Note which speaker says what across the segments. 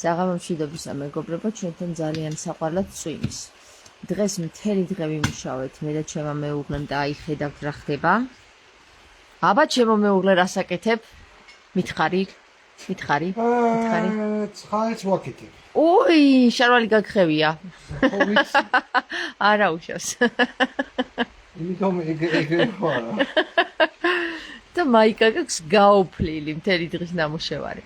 Speaker 1: საღამო მშვიდობისა მეგობრებო, ჩვენთან ძალიან საყვარლად წვიმის. დღეს მთელი დღე ვიმუშავეთ მე და ჩემმა მეუღლემ და აი ხედავთ რა ხდება. აბა ჩემო მეუღლე რასაკეთებ? მითხარი?
Speaker 2: 9-ს ვაკეთებ.
Speaker 1: ოი, შარვალი გაგხევია. არა უშავს.
Speaker 2: იმიტომ ეგრე ხარა.
Speaker 1: და მაიკა გაქვს გაოფლილი მთელი დღის ნამუშევარი.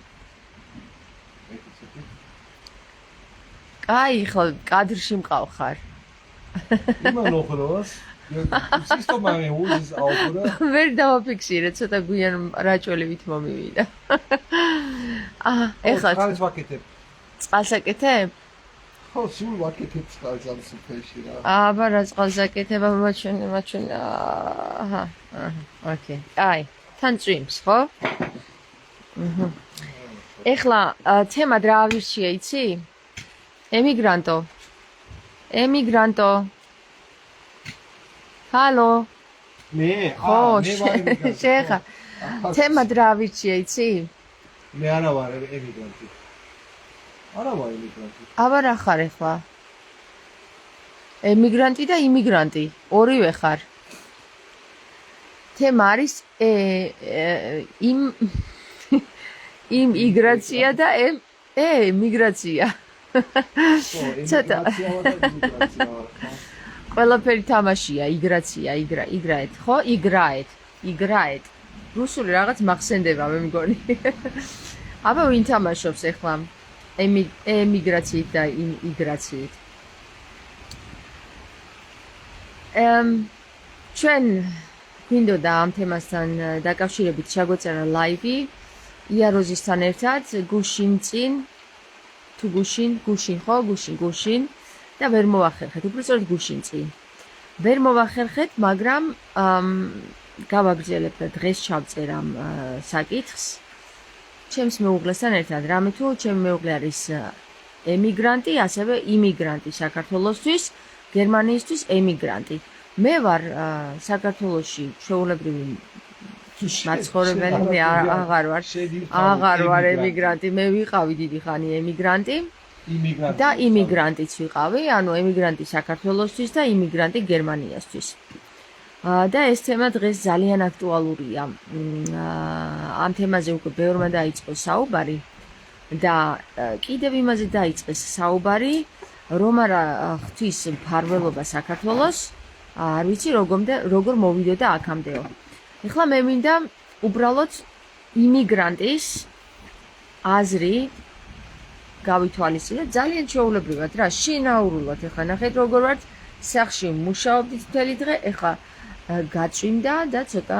Speaker 1: აი, ხო, კადრში მყავ ხარ.
Speaker 2: იმან ოხროს. სისტემაა უზის აუბრა.
Speaker 1: ვერ დავაფიქსირე, ცოტა გვიან რაჭველივით მომივიდა. ეხლა
Speaker 2: წყალს ვაკეთებ.
Speaker 1: წყალს აკეთებ?
Speaker 2: ხო, სულ ვაკეთებ წყალს ამ სუფეში რა.
Speaker 1: აბა რა წყალს აკეთება მაჩვენ. აჰა, ოკეი. აი, თან წვიმს, ხო? ეხლა თემა რა ავირჩია, იცი? ემიგრანტო. ჰალო.
Speaker 2: მე
Speaker 1: შეხა. თემა რა ავირჩია, იცი?
Speaker 2: მე არა ვარ ემიგრანტი. არა ვარ ემიგრანტი.
Speaker 1: აბა რა ხარ ეხლა? ემიგრანტი და იმიგრანტი, ორივე ხარ. თემა არის იმიგრაცია და ემიგრაცია. ცოტა. ყველაფერი თამაშია, იგრაეთ, ხო? იგრაეთ. რუსული რაღაც მახსენდება მე მგონი. აბა ვინ თამაშობს ეხლა? ემიგრაციით და იმიგრაციით. ჩვენ გვინდოდა ამ თემასთან დაკავშირებით ჩაგვეწერა ლაივი იაროზისთან ერთად გუშინ წინ თუ გუშინ ხო გუშინ და ვერ მოვახერხეთ უბრალოდ გუშინ წინ ვერ მოვახერხეთ მაგრამ გავაგრძელებ და დღეს ჩავწერ ამ საკითხს ჩემს მეუღლესთან ერთად რამე თუ ჩემი მეუღლე არის ემიგრანტი ასევე იმიგრანტი საქართველოსთვის გერმანიისთვის ემიგრანტი მე ვარ საქართველოში ჩვეულებრივი მაცხოვრებელი მე აღარ ვარ ემიგრანტი მე ვიყავი დიდი ხანი ემიგრანტი და იმიგრანტიც ვიყავი ანუ ემიგრანტი საქართველოსთვის და იმიგრანტი გერმანიასთვის და ეს თემა დღეს ძალიან აქტუალურია ამ თემაზე უკვე ბევრმა დაიწყო საუბარი და კიდევ იმაზე დაიწყეს საუბარი რომ არა ღვთის მფარველობა საქართველოს არ ვიცი როგორ მოვიდოდა აქამდეო ეხლა მე მინდა უბრალოდ იმიგრანტის აზრი გავითვალისწინოთ ძალიან ჩვეულებრივად რა შინაურულად ეხლა ნახეთ როგორ ვართ სახლში მუშაობდით მთელი დღე ეხლა გაწვიმდა და ცოტა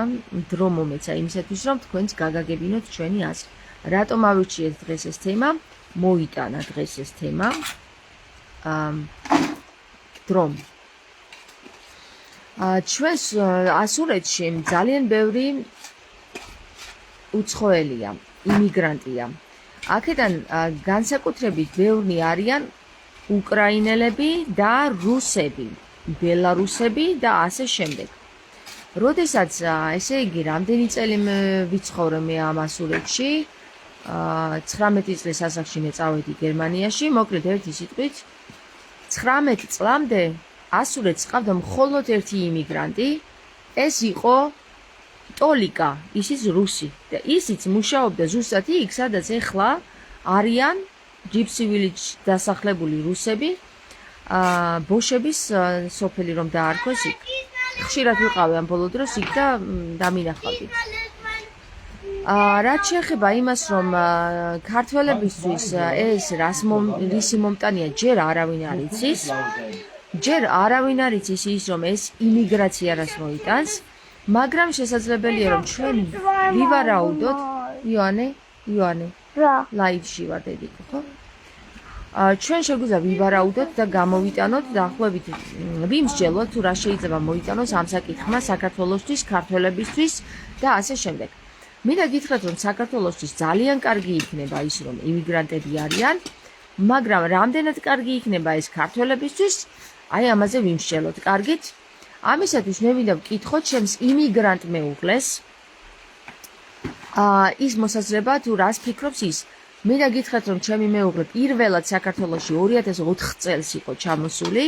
Speaker 1: დრო მომეცა იმისათვის რომ თქვენც გაგაგებინოთ ჩვენი აზრი რატომ ავირჩიეთ დღეს ეს თემა მოიტანა დღეს ეს თემა დრომ ჩვენს ასურეთში ძალიან ბევრი უცხოელია, იმიგრანტია. აქედან განსაკუთრებით ბევრი არიან უკრაინელები და რუსები, ბელარუსები და ასე შემდეგ. როდესაც ესე იგი რამდენი წელი ვიცხოვრე მე ამ ასურეთში, 19 წლის ასაკში მე წავედი გერმანიაში, მოკლედ ერთი სიტყვით 19 წლამდე ასურეთს ყავდა მხოლოდ ერთი იმიგრანტი, ეს იყო ტოლიკა, ისიც რუსი და ისიც მუშაობდა ზუსტად იქ, სადაც ეხლა არიან ჯიპსი ვილიჯში დასახლებული რუსები, ბოშების სოფელი რომ დაარქვეს იქ. ხშირად ვიყავი ამ ბოლო დროს იქ და დამინახავდით. რაც შეეხება იმას, რომ ქართველებისთვის ეს რისი მომტანია, ჯერ არავინ არ იცის. ჯერ არავინ არ იცის ის რომ ეს იმიგრაცია რას მოიტანს, მაგრამ შესაძლებელია რომ ჩვენ ვივარაუდოთ იონე რა ლაივში ვარ დედიკო ხო? ჩვენ შეგვიძლია ვივარაუდოთ და გამოვიტანოთ დაახლოებით ვიმსჯელოთ თუ რა შეიძლება მოიტანოს ამ საკითხმა საქართველოსთვის, ქართველებისთვის და ასე შემდეგ. მინდა გითხრათ რომ საქართველოსთვის ძალიან კარგი იქნება ის რომ იმიგრანტები არიან, მაგრამ რამდენად კარგი იქნება ეს ქართველებისთვის აი ამაზე ვიმსჯელოთ. კარგით? ამისათვის მე მინდა ვკითხოთ ჩემს იმიგრანტ მეუღლეს. ის მოსაზრება თუ რას ფიქრობს ის. მინდა გითხრათ, რომ ჩემი მეუღლე პირველად საქართველოში 2004 წელს იყო ჩამოსული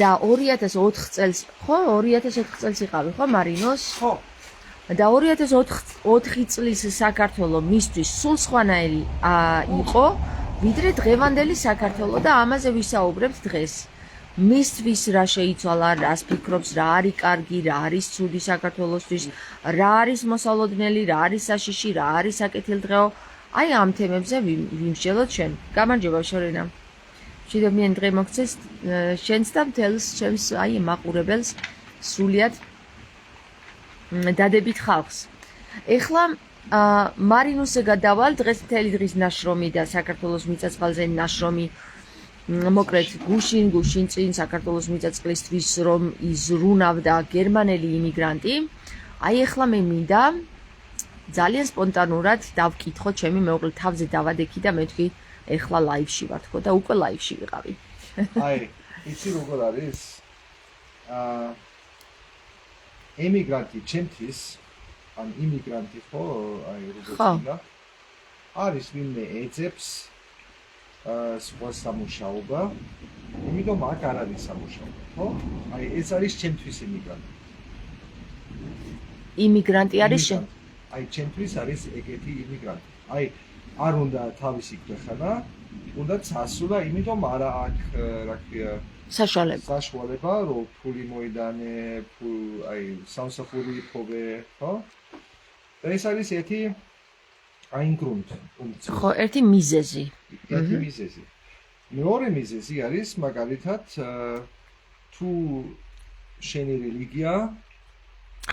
Speaker 1: და 2004 წელს, ხო, 2004 წელს იყავი, ხო, მარინოს?
Speaker 2: ხო.
Speaker 1: და 2004 წლის საქართველო მისთვის სულ სხვანაირი იყო, ვიდრე დღევანდელი საქართველო და ამაზე ვისაუბრებთ დღეს. მისთვის რა შეიცვალა, რას ფიქრობს, რა არის კარგი, რა არის ცუდი საქართველოსთვის, რა არის მოსალოდნელი, რა არის საშიში, რა არის საკეთილდღეო. აი ამ თემებზე ვიმსჯელოთ ჩვენ. გამარჯობა შორენა. მშვიდობიანი დღე მოგცეს შენს და მთელს ჩემს აი მაყურებელს სულიად დადებით ხალხს. ეხლა მარინუსზე გადავალ, დღეს მთელი დღის ნაშრომი და საქართველოს მიწა-წყალზე ნაშრომი მოკლედ გუშინ წინ საქართველოს მიწა-წყლისთვის რომ იზრუნავდა გერმანელი იმიგრანტი. აი ეხლა მე მინდა ძალიან სპონტანურად დავკითხო ჩემი მეუღლე თავზე დავადექი და მე თქვი ეხლა ლაივში ვარ თქო და უკვე ლაივში ვიყავი.
Speaker 2: აი, იცი როგორ არის? ემიგრანტი ჩემთვის, ან იმიგრანტი ხო, აი როგორც ვინა, არის ვინმე ეძებს სხვა სამუშაობა, იმიტომ აქ არ არის სამუშაობა, ხო? აი ეს არის ჩემთვის იმიგრანტი.
Speaker 1: იმიგრანტი არის შენ?
Speaker 2: აი ჩემთვის არის ეგეთი იმიგრანტი. აი არ უნდა თავისი ქვეყანა, უნდა წასულა, იმიტომ არა აქ რა ქვია საშუალება, რომ ფული მოიდანე, აი სამსახური იპოვე, ხო? და ეს არის ერთი აი გრუნდ.
Speaker 1: ხო, ერთი მიზეზი.
Speaker 2: ერთი მიზეზი. მეორე მიზეზი არის მაგალითად თუ შენი რელიგია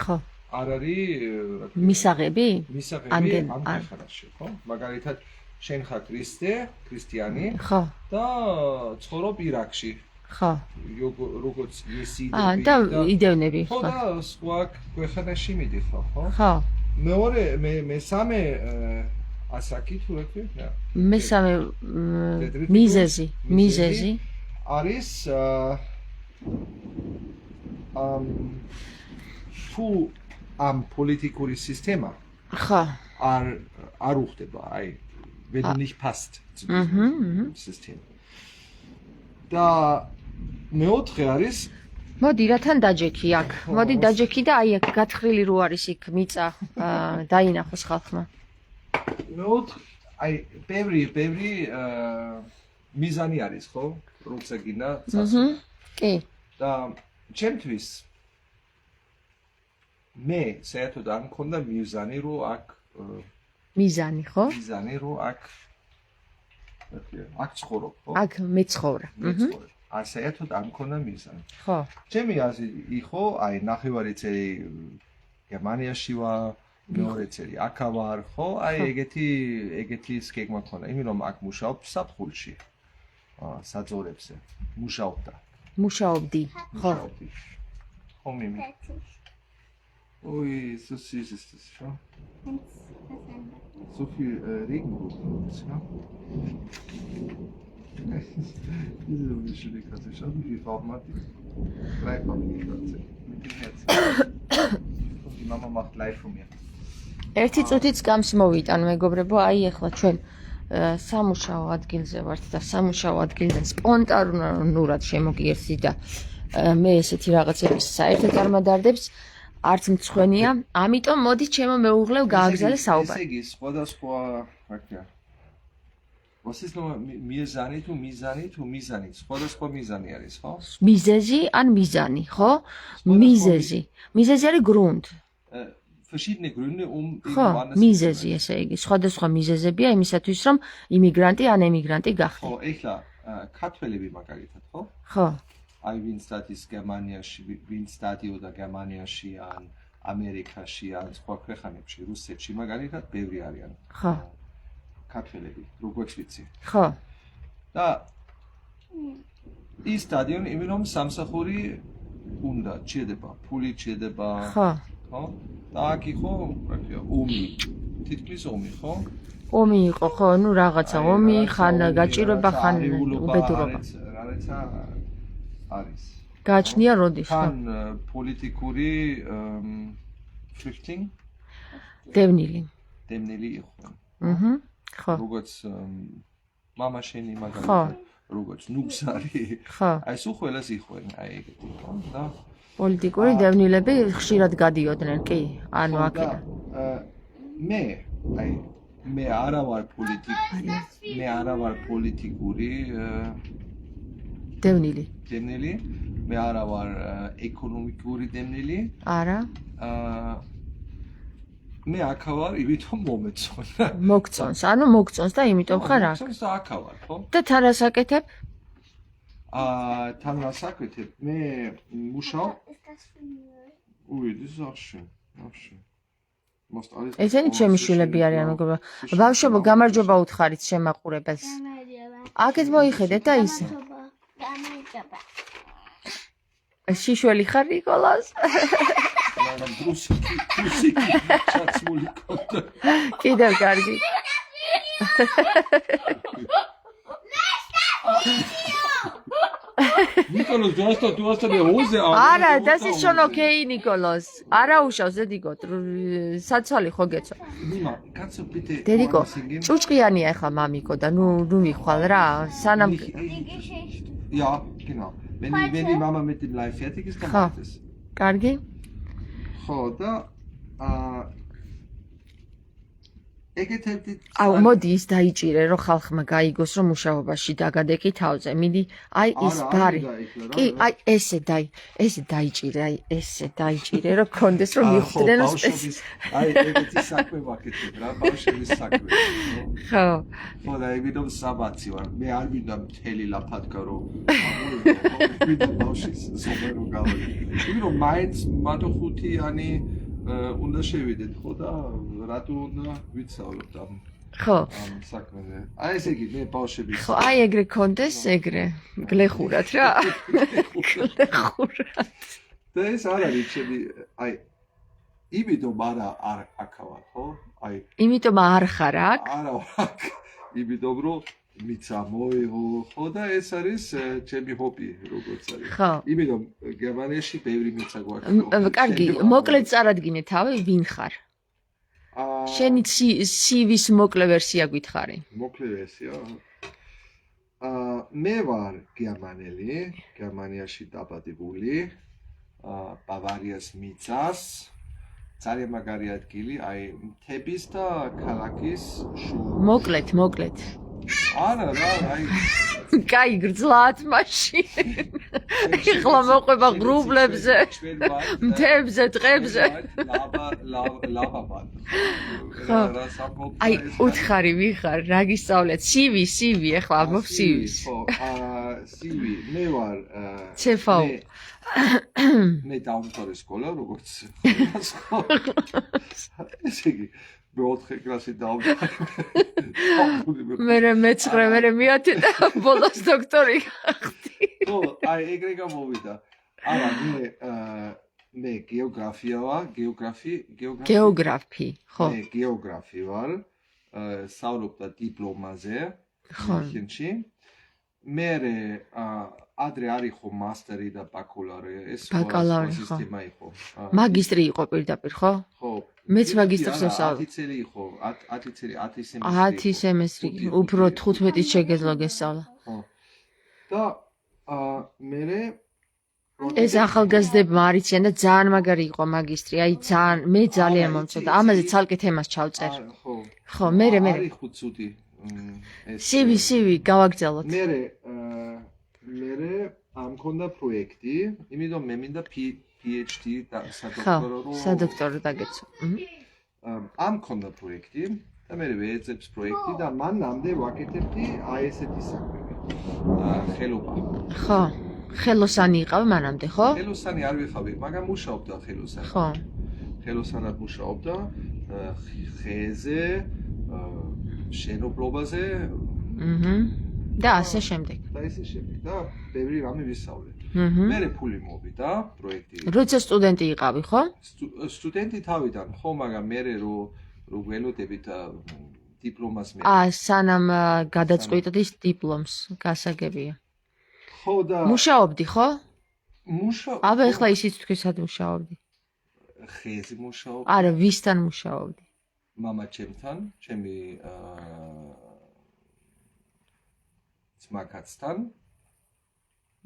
Speaker 1: ხო
Speaker 2: არ არის
Speaker 1: მისაღები?
Speaker 2: მისაღები ამ ქვეყანაში, ხო? მაგალითად შენ ხარ ქრისტიანი
Speaker 1: ხო
Speaker 2: და ცხოვრობირაკში.
Speaker 1: ხო.
Speaker 2: როგორც ისი
Speaker 1: და იდევნები,
Speaker 2: ხო. და სხვა ქვეყანაში მიდიხარ, ხო?
Speaker 1: ხო.
Speaker 2: მესამე ასაკი თუ რა ქვია?
Speaker 1: მესამე მიზეზი
Speaker 2: არის თუ ამ პოლიტიკური სისტემა
Speaker 1: ხო
Speaker 2: არ უხდება, აი wenn nicht passt სისტემა. და მეოთხე არის
Speaker 1: მოდი რათან დაჯექი აქ. მოდი დაჯექი და აი აქ გათხრილი რო არის იქ მიწა დაინახოს ხალხმა.
Speaker 2: მეოთხე აი ბევრი მიზანი არის, ხო? როცა გინდა წასვლა.
Speaker 1: კი.
Speaker 2: და ჩემთვის მე საერთოდ არ მქონდა მიზანი რომ აქ
Speaker 1: მიზანი ხო?
Speaker 2: მიზანი რომ აქ ცხოვრობ, ხო?
Speaker 1: აქ მეცხოვრა.
Speaker 2: არ საერთოდ არ მქონდა მიზანი.
Speaker 1: ხო.
Speaker 2: ჩემი აზრი იყო, აი ნახევარი წელი გერმანიაში ვარ, მეორე წელი აქ ვარ, ხო? აი ეგეთი სქემა მქონდა, იმიტომ რომ აქ მუშაობ საფხულში. საძოვრებზე მუშაობდი, ხო? ხო მიმი. Ui, so süß ist das, schau. So viel Regenbogen bei uns, ja. Diese ist eine schöne Katze. Schau, wie viele Farben hat die? 3farbige Katze. Mit dem Herzen. Und die Mama macht live von mir.
Speaker 1: ერთი წუთიც გამს მოვიტან მეგობრებო, აი ახლა ჩვენ სამუშაო ადგილზე ვართ და სამუშაო ადგილიდან სპონტანურად შემოგიერთდი და მე ესეთი რაღაცების საერთოდ არ მადარდებს. არც მცხვენია, ამიტომ მოდი ჩემო მეუღლევ გააგზავნე საუბარი.
Speaker 2: ესე იგი, სხვადასხვა, რა ქვია. Was ist nochmal მიზანი თუ მიზანი? სხვადასხვა მიზანი არის, ხო?
Speaker 1: მიზეზი ან მიზანი, ხო? მიზეზი. მიზეზი არის grund.
Speaker 2: verschiedene Gründe
Speaker 1: ხო, მიზეზი, ესე იგი, სხვადასხვა მიზეზებია იმისათვის, რომ იმიგრანტი ან ემიგრანტი გახდე.
Speaker 2: ხო, ეხლა ქართველები მაგალითად, ხო?
Speaker 1: ხო.
Speaker 2: აი ვინც სტატის გერმანიაში, ვინც სტადიოდა გერმანიაში ან ამერიკაში ან სხვა ქვეყანებში, რუსეთში მაგალითად ბევრი არიან.
Speaker 1: ხო.
Speaker 2: ქართველები, როგორც ვიცი.
Speaker 1: ხო.
Speaker 2: და ის სტადიონი იმეնում სამსახური უნდა ჭირდება, ფული ჭირდება.
Speaker 1: ხო.
Speaker 2: ხო? და აქ იყო, რა ქვია, ომი. თითქმის ომი, ხო?
Speaker 1: ომი იყო, ხო, ну რაღაცა ომი, ხან გაჭირვება, ხან უბედურობა.
Speaker 2: რაღაცა არის.
Speaker 1: გააჩნია როდის?
Speaker 2: ხან პოლიტიკური ფლიშტინგ?
Speaker 1: დევნილი.
Speaker 2: დევნილი იყო.
Speaker 1: ხო.
Speaker 2: როგორც მამა შენი მაგალითად, როგორც ნუგზარი.
Speaker 1: ხო.
Speaker 2: აი სულ ყველას იხვენ, აი ეგეთი, ხო? და
Speaker 1: პოლიტიკური დევნილები ხშირად გადიოდნენ, კი? ანუ აქედან.
Speaker 2: მე არა ვარ პოლიტიკური
Speaker 1: დევნილი.
Speaker 2: მე არა ვარ ეკონომიკური დევნილი.
Speaker 1: არა.
Speaker 2: მე აქ ვარ, იმიტომ მომეწონ.
Speaker 1: მოგწონს, ანუ მოგწონს და იმიტომ ხარ აქ.
Speaker 2: მოგწონს და აქ ვარ, ხო?
Speaker 1: და თან რას აკეთებ?
Speaker 2: თან რას აკეთებ? მე მუშაობ. das ist auch schön.
Speaker 1: ესენი ჩემი შვილები არიან, მეგობრებო. ბავშვებო, გამარჯობა უთხარით შემაყურებელს. აქეთ მოიხედეთ და ისე.
Speaker 3: გამარჯობა.
Speaker 1: შიშველი ხარ ნიკოლას?
Speaker 2: ბრუსიკი ჩაცმული კონდა.
Speaker 1: კიდევ კარგი.
Speaker 2: Nicolas, du hast eine Hose an.
Speaker 1: არა, das ist schon okay, Nicolas. არა უშავს დედიკო, საცვალი ხო გეცვა.
Speaker 2: Nima, kannst du bitte
Speaker 1: დედიკო,
Speaker 2: woanders hingehen?
Speaker 1: ჭუჭყიანია ახლა მამიკო და ნუ მიხვალ რა. სანამ
Speaker 2: Ja, genau. Wenn die Mama mit dem Live fertig ist, dann macht es.
Speaker 1: კარგი?
Speaker 2: ხო, და ეგეთებდი.
Speaker 1: აუ, მოდი ის დაიჭირე, რომ ხალხმა გაიგოს, რომ მუშაობაში დაგადეკი თავზე. მიდი, აი ის ბარი. კი, აი ესე დაიჭირე, აი ესე დაიჭირე, რომ კონდეს რომ მიხვდნენ
Speaker 2: აი ეგეთი საქმე ვაკეთებ რა, ბავშვების საქმე.
Speaker 1: ხო.
Speaker 2: ხო, და იმიტომ საბაცი ვარ. მე არ მინდა მთელი ლაფათქა რომ ვიდეო ბავშვის სუპერო გავიგე. იმიტომ მაინც მათო ხუთიანი უნდა შევიდეთ, ხო და რატო უნდა ვიცავლოთ ამ
Speaker 1: ხო.
Speaker 2: საქმეზე. აი ესე იგი, მე ბავშვების
Speaker 1: ხო, აი ეგრე კონდეს, ეგრე. გლეხურად რა. გლეხურად.
Speaker 2: და ეს არ არის ჩემი, აი იმიტომ არა აქავარ, ხო? აი
Speaker 1: იმიტომ არ ხარ აქ?
Speaker 2: არა ვარ აქ. იმიტომ რომ მიცა მოიღო, ხო და ეს არის ჩემი ჰობი, როგორც არის.
Speaker 1: ხო.
Speaker 2: იმიტომ გერმანიაში ბევრი მიცა გვაქვს.
Speaker 1: კარგი, მოკლედ წარადგინე თავი, ვინ ხარ? შენი CV-ს მოკლე ვერსია გითხარი.
Speaker 2: მოკლე ვერსია. მე ვარ გერმანელი, გერმანიაში დაბადებული, ბავარიას მიწას. ძალიან მაგარი ადგილი, აი მთების და ქალაქის შუა.
Speaker 1: მოკლედ.
Speaker 2: არა, აი
Speaker 1: კაი გრძლად მაშინ. ეხლა მოყვება ღრუბლებზე, მთებზე, ტყებზე.
Speaker 2: ლაბა.
Speaker 1: აი, უთხარი ვიხარ, რა გისწავლეთ? CV, ეხლა ამბობ CV-ს.
Speaker 2: ხო, CV, მე ვარ
Speaker 1: CFO.
Speaker 2: მე დავამთავრე სკოლა, როგორც სკოლა. ესე იგი მეოთხე კლასი დავამთავრე.
Speaker 1: მე მეცხრე, მე მეათე და ბოლოს დოქტორი გახდი.
Speaker 2: ხო, აი ეგრე გამოვიდა. არა, მე გეოგრაფია ვარ,
Speaker 1: გეოგრაფი, ხო.
Speaker 2: მე გეოგრაფი ვარ, საუბრობ დიპლომაზე, მუნხენში. მე ადრე არ იყო მასტერი და ბაკალავრი, ეს სისტემა იყო.
Speaker 1: მაგისტრი იყო პირდაპირ, ხო?
Speaker 2: ხო.
Speaker 1: მეც მაგისტრს ვსწავლობ.
Speaker 2: 10 წელი იყო, 10 წელი, 10 სემესტრი.
Speaker 1: 10 სემესტრი, უფრო 15-ით შეგეძლო გესწავლა.
Speaker 2: ხო. და მე
Speaker 1: ეს ახალგაზრდებმა არიციან და ძალიან მაგარი იყო მაგისტრი, აი მე ძალიან მომწონდა. ამაზე ცალკე თემას ჩავწერ. ხო, მე
Speaker 2: არის ხუთი.
Speaker 1: CV გავაგზავნოთ.
Speaker 2: მე ამ მქონდა პროექტი, იმიტომ მე მინდა PhD და
Speaker 1: სადოქტორო დაგეცვა.
Speaker 2: ამ მქონდა პროექტი და მე ვეძებს პროექტი და მანამდე ვაკეთებდი აი ესეთი საქმეები. ხელობა.
Speaker 1: ხო. ხელოსანი იყავი მანამდე, ხო?
Speaker 2: ხელოსანი არ ვიყავი, მაგრამ მუშაობდა ხელოსანი.
Speaker 1: ხო.
Speaker 2: ხელოსანად მუშაობდა ხეზე, შენობლობაზე.
Speaker 1: და ასე შემდეგ.
Speaker 2: და ბევრი რამე ვისწავლე. მე ფული მოვიდა პროექტი.
Speaker 1: როცა სტუდენტი იყავი, ხო?
Speaker 2: სტუდენტი თავიდან, ხო, მაგრამ მე რო ველოდებით დიპლომას მე.
Speaker 1: სანამ გადაწყვიტდი დიპლომს, გასაგებია.
Speaker 2: ხო და
Speaker 1: მუშაობდი, ხო? აბა ეხლა ისიც თქვი სად მუშაობდი?
Speaker 2: ხეზე მუშაობდი.
Speaker 1: არა, ვისთან მუშაობდი?
Speaker 2: მამა ჩემთან, ჩემი ძმაკაცთან.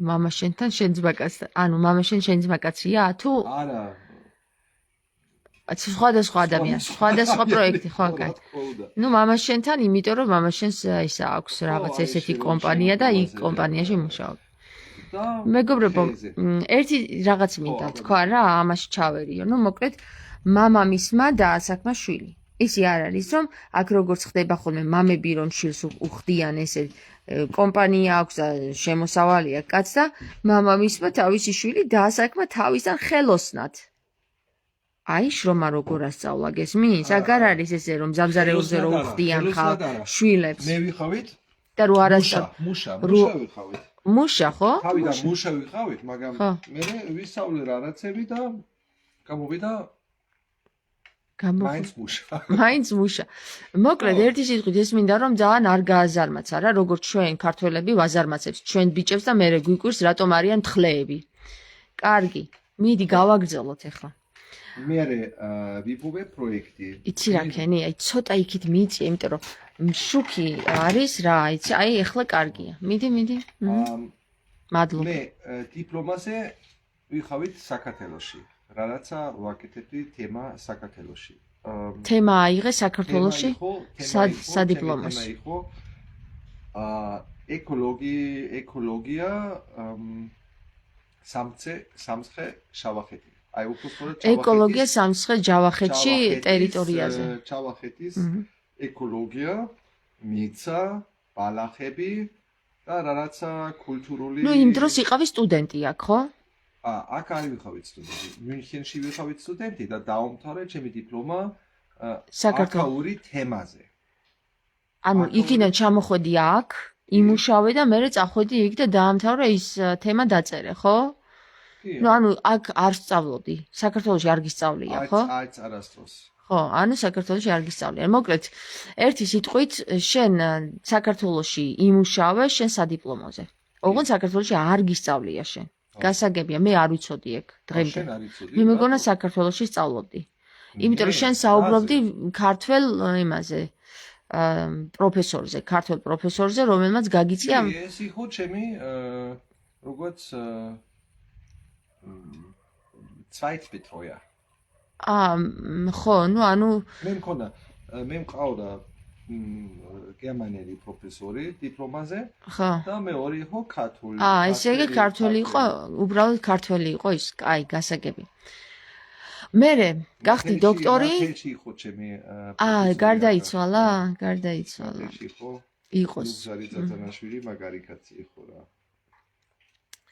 Speaker 1: მამა შენთან, შენ ძმაკაცთან. ანუ მამა შენ ძმაკაცია თუ?
Speaker 2: არა.
Speaker 1: სხვადასხვა ადამიანი, სხვადასხვა პროექტი, ხო, კაი. ნუ მამა შენთან, იმიტომ რომ მამა შენს ისა აქვს რაღაც ესეთი კომპანია და იქ კომპანიაში მუშაობს. მეგობრებო, ერთი რაღაც მინდა თქვა რა, ამაში ჩავერიო. ნუ მოკლედ მამამისმა დაასაქმა შვილი. ისი არ არის რომ აქ როგორც ხდება ხოლმე მამები რომ შვილს უხდიან ესე კომპანია აქვს და შემოსავალია კაც და მამამისმა თავისი შვილი დაასაქმა თავისთან ხელოსნად. აი შრომა როგორ ასწავლა გესმის? აგარ არის ესე რომ ზამზარეულზე რომ უხდიან შვილებს.
Speaker 2: მე ვიხავით
Speaker 1: და რო არასწავლ
Speaker 2: მუშა ვიხავით.
Speaker 1: მუშა ხო?
Speaker 2: თავიდან მუშა ვიხავით, მაგრამ მე ვისწავლე რაღაცები და გამოვიდა მაინც მუშა. მოკლედ ერთი სიტყვით ეს მინდა რომ ძალიან არ გააზარმაცა რა, როგორც ჩვენ ქართველები ვაზარმაცებს ჩვენ ბიჭებს და მერე გვიკვირს რატომ არიან თხლეები. კარგი, მიდი გავაგრძელოთ ახლა. მე ვიპოვე პროექტი.
Speaker 1: იცი რა ქენი, აი ცოტა იქით მიიწე, იმიტომ რომ შუქი არის რა, იცი, აი ახლა კარგია. მიდი. მადლობა.
Speaker 2: მე დიპლომაზე ვიხავით საქართველოში. რაღაცა ვაკეთებდი თემა საქართველოში.
Speaker 1: თემა აიღე საქართველოში? სადიპლომოში.
Speaker 2: თემა იყო ეკოლოგია სამცხე შავახეთი. აი უბრალოდ
Speaker 1: ეკოლოგია სამცხე ჯავახეთში ტერიტორიაზე.
Speaker 2: ჯავახეთის ეკოლოგია, მიცა, ბალახები და რაღაცა კულტურული.
Speaker 1: ნუ იმ დროს იყავი სტუდენტი აქ, ხო?
Speaker 2: აქ არ ვიხავით სტუდენტი. მიუნხენში ვიხავით სტუდენტი და დაუმთავრე ჩემი დიპლომა აკაური თემაზე.
Speaker 1: ანუ იქიდან ჩამოხვედი აქ, იმუშავე და მერე წახვედი იქ და დაამთავრე ის თემა დაწერე, ხო? ნუ ანუ აქ არ სწავლობდი. საქართველოში არ გისწავლია, ხო?
Speaker 2: არც არასდროს.
Speaker 1: ხო, ანუ საქართველოში არ გისწავლია. მოკლედ, ერთი სიტყვით, შენ საქართველოში იმუშავე შენ სადიპლომოზე. ოღონდ საქართველოში არ გისწავლია შენ. გასაგებია, მე არ ვიცოდი ეგ დღემდე. მე მეგონა საქართველოში სწავლობდი. იმიტომ რომ შენ საუბრობდი ქართველ იმაზე, პროფესორზე, ქართველ პროფესორზე, რომელმაც გაგიწია.
Speaker 2: ეს იყო ჩემი როგორც Zweitbetreuer.
Speaker 1: ხო, ნუ ანუ
Speaker 2: მე მყავდა გერმანელი პროფესორი დიპლომაზე და მეორე იყო ქართული.
Speaker 1: ესე იგი ქართველი იყო, უბრალოდ ქართველი იყო ის. აი, გასაგები. მერე გახდი დოქტორი.
Speaker 2: იყო ჩემი
Speaker 1: გარდაიცვალა.
Speaker 2: იყოს. ზარიძაძანაშვილი მაგარი კაცი იყო რა.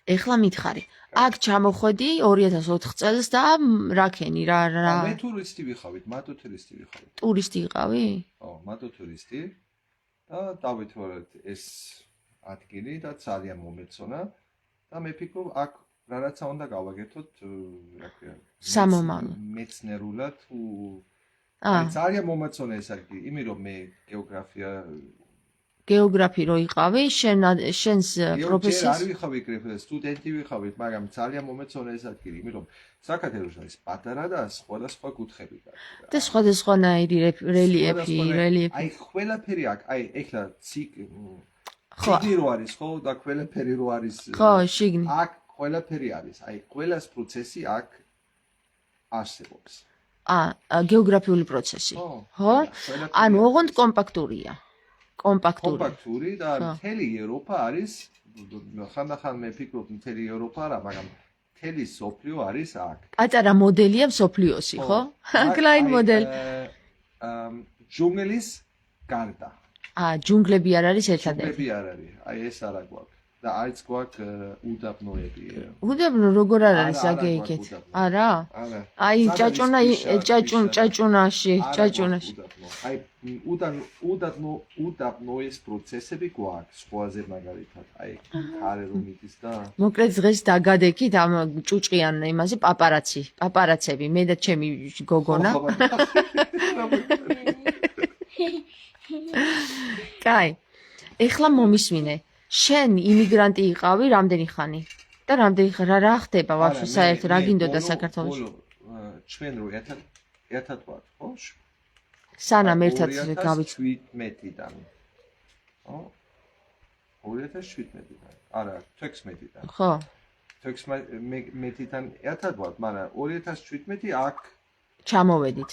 Speaker 1: ეხლა მითხარი. აქ ჩამოხვედი 2004 წელს და რაკენი რა.
Speaker 2: მე ტურისტი ვიხავით, მატოთურისტი ვიხავით.
Speaker 1: ტურისტი იყავი?
Speaker 2: ო, მატოთურისტი. და დავეთვალეთ ეს ადგილი და ძალიან მომეწონა და მე ფიქრობ აქ რაღაცა უნდა გავაკეთოთ, რა ქვია,
Speaker 1: სამომავლო.
Speaker 2: მეცნიერულად თუ ძალიან მომეწონა ეს ადგილი, იმიტომ რომ მე
Speaker 1: გეოგრაფი რო იყავი, შენს პროფესიას
Speaker 2: არ ვიხავი სტუდენტი ვიხავით, მაგრამ ძალიან მომეწონა ეს ადგილი, იმიტომ რომ საქართველოში არის პატარა და სხვადასხვა კუთხები გაქვს.
Speaker 1: და სხვადასხვანაირი რელიეფი.
Speaker 2: აი ყველაფერი აქ, აი ეხლა ციკი რო არის ხო და ყველაფერი რო არის.
Speaker 1: ხო, შიგნი.
Speaker 2: აქ ყველაფერი არის, აი ყველას პროცესი აქ არსებობს.
Speaker 1: გეოგრაფიული პროცესი. ხო? ანუ ოღონდ კომპაქტურია.
Speaker 2: კომპაქტური და მთელი ევროპა არის, ხანდახან მე ფიქრობ მთელი ევროპა რა, მაგრამ მთელი სოფლიო არის აქ.
Speaker 1: პატარა მოდელია სოფლიოსი, ხო? კლაინ მოდელი.
Speaker 2: ჯუნგლის გარდა.
Speaker 1: ჯუნგლები არ არის ერთადერთი.
Speaker 2: ჯუნგლები არ არის. აი ეს არა გვაქვს. და არც გვაქვს უდაბნოები.
Speaker 1: უდაბნო როგორ არ არის აგე იქეთ? არა? აი ჭაჭუნაში.
Speaker 2: აი უდაბნოის პროცესები გვაქვს, სხვაზე მაგალითად. აი ხარე რომ მიდის და
Speaker 1: მოკლედ დღეს დაგადექით ამ ჭუჭყიან იმაზე პაპარაცები, მე და ჩემი გოგონა. კაი. ეხლა მომისმინე. შენ იმიგრანტი იყავი რამდენი ხანი? და რამდენი რა ხდება ვაფშე საერთოდ რა გინდოდა საქართველოში?
Speaker 2: ჩვენ რო ერთად ვარ, ხო?
Speaker 1: სანამ ერთად გავიცნობ.
Speaker 2: 2017-დან. ხო? 2017-დან. არა, 16-დან.
Speaker 1: ხო.
Speaker 2: 16-დან ერთად ვართ, მაგრამ 2017 აქ
Speaker 1: ჩამოვედით.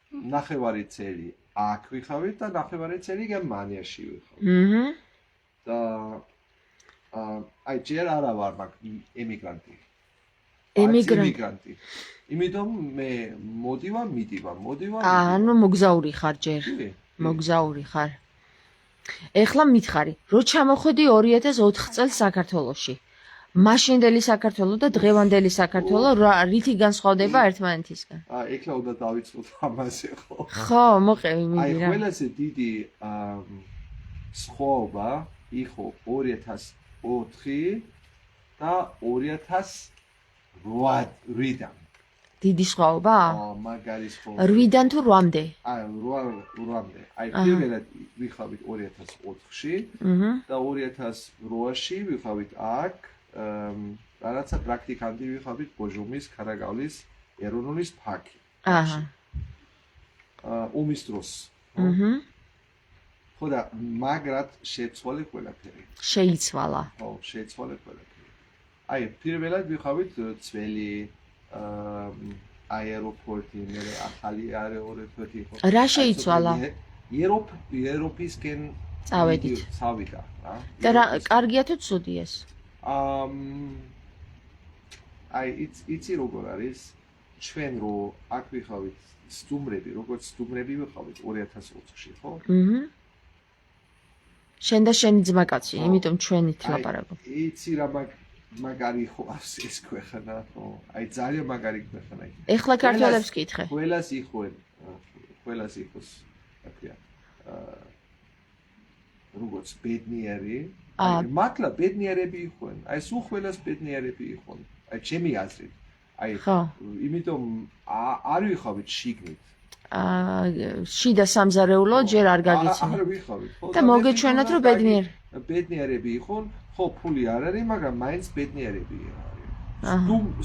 Speaker 2: ნახევარი წელი აქ ვიხავით და ნახევარი წელი გერმანიაში ვიხავით. და აი ჯერ არა ვარ მაგ ემიგრანტი. ემიგრანტი. იმიტომ მე მოდივარ.
Speaker 1: ანუ მოგზაური ხარ ჯერ. მოგზაური ხარ. ეხლა მითხარი, რო ჩამოხვედი 2004 წელს საქართველოში. მაშინდელი საქართველო და დღევანდელი საქართველო რითი განსხვავდება ერთმანეთისგან?
Speaker 2: ეხლა უნდა დავიწყოთ ამაზე ხო?
Speaker 1: ხო, მოყევი მიდი რა.
Speaker 2: აი ყველაზე დიდი სხვაობა იყო 2004 და 2008-დან.
Speaker 1: დიდი სხვაობა?
Speaker 2: მაგარი სხვაობა.
Speaker 1: 8-დან თუ 8-მდე?
Speaker 2: აი 8-მდე. აი პირველად ვიხავით 2004-ში და 2008-ში ვიხავით აქ რაღაცა პრაქტიკანტი ვიხავით ბოჟუმის ქარაგავლის ეროვნული პარკი.
Speaker 1: აჰა.
Speaker 2: ომის დროს. ხო და მაგრად შეცვალე ყველაფერი.
Speaker 1: შეიცვალა.
Speaker 2: ხო, შეცვალე ყველაფერი. აი პირველად ვიხავით ძველი აეროპორტი, მე ახალი აეროპორტი იყო.
Speaker 1: რა შეიცვალა?
Speaker 2: ევროპისკენ
Speaker 1: წავედით.
Speaker 2: წავიდა, რა.
Speaker 1: და რა კარგია თუ ცუდია ეს?
Speaker 2: აი იცი როგორ არის? ჩვენ რო აქ ვიხავით სტუმრები, როგორც სტუმრები ვიხავით 2020-ში, ხო?
Speaker 1: შენ და შენი ძმაკაცი, იმიტომ ჩვენით ლაპარაკობ.
Speaker 2: იცი რა მაგარი ხო ეს ქვეყანა, ხო? აი ძალიან მაგარი ქვეყანა.
Speaker 1: ეხლა ქართველებს კითხე.
Speaker 2: ყველას იყვენ, ყველას იყოს, აკია. როგორც ბედნიერი, აი მართლა ბედნიერები იყვენ. აი სულ ყველას ბედნიერები იყვენ. აი ჩემი აზრით. აი იმიტომ არ ვიხავით შიგნით.
Speaker 1: შიდა სამზარეულო ჯერ არ გაგიცინე.
Speaker 2: არ ვიხავით, ხო?
Speaker 1: და მოგეჩვენოთ რომ
Speaker 2: ბედნიერები იყვენ, ხო, ფული არ არის, მაგრამ მაინც ბედნიერები არის.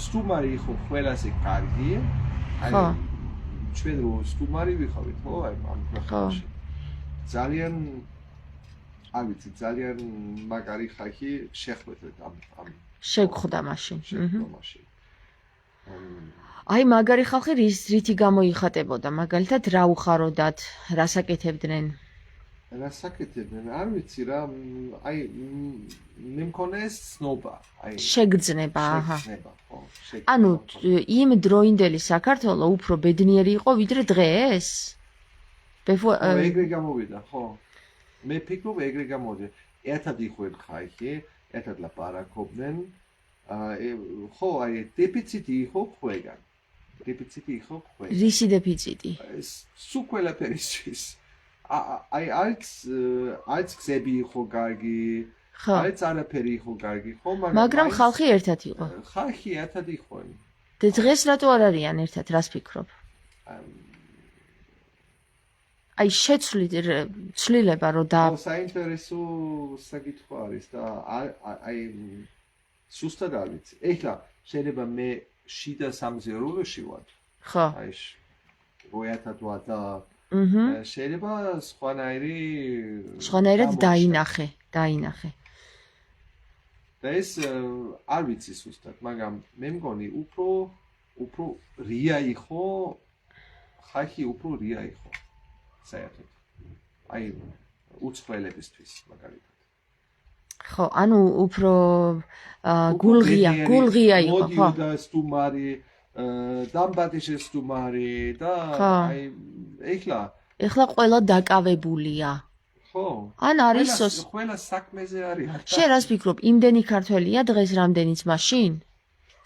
Speaker 2: სტუმარი იყო ყველასე კარგი. აი ჩვენ რო სტუმარი ვიხავით, ხო, აი ამ ქვეყანაში. ძალიან არ ვიცი, ძალიან მაგარი ხალხი შეხვედრეთ ამ
Speaker 1: შეგხვდა მაშინ. აი მაგარი ხალხი რითი გამოიხატებოდა? მაგალითად რა უხაროდათ, რა საკეთებდნენ?
Speaker 2: არ ვიცი რა, აი მე მქონე ცნობა, აი
Speaker 1: შეგრძნება, აჰა.
Speaker 2: ხო,
Speaker 1: ანუ იმ დროინდელი საქართველო უფრო ბედნიერი იყო ვიდრე დღეს?
Speaker 2: ეგრე გამოვიდა, ხო. მე ფიქრობ ეგრე გამოვიდა. ერთად იყვნენ ხალხი, ერთად ლაპარაკობდნენ. ხო, აი დეფიციტი იყო ყველგან.
Speaker 1: რისი დეფიციტი?
Speaker 2: სულ ყველაფერისთვის. აი არც გზები იყო კარგი, არც არაფერი იყო კარგი, ხო,
Speaker 1: მაგრამ ხალხი ერთად იყო.
Speaker 2: ხალხი ერთად იყვნენ.
Speaker 1: და დღეს რატო არ არიან ერთად, რას ფიქრობ? აი ცვლილება რომ და
Speaker 2: საინტერესო საკითხი არის და აი სუსტად არ ვიცი. ეხლა შეიძლება მე შიდა სამზარეულოში ვარ.
Speaker 1: ხო.
Speaker 2: აი როერთად ვარ და შეიძლება სხვანაირად
Speaker 1: დაინახე.
Speaker 2: და ეს არ ვიცი სუსტად, მაგრამ მე მგონი უფრო რია იყო, ხალხი უფრო რია იყო. საერთოდ. აი უცხოელებისთვის მაგალითად.
Speaker 1: ხო, ანუ უფრო გულღია იყო, ხო.
Speaker 2: და სტუმარი, დამბატიში სტუმარი და აი
Speaker 1: ეხლა ყველა დაკავებულია.
Speaker 2: ხო.
Speaker 1: ან არის
Speaker 2: ყველა საქმეზე არის.
Speaker 1: შენ რას ფიქრობ, იმდენი ქართველია დღეს რამდენიც მაშინ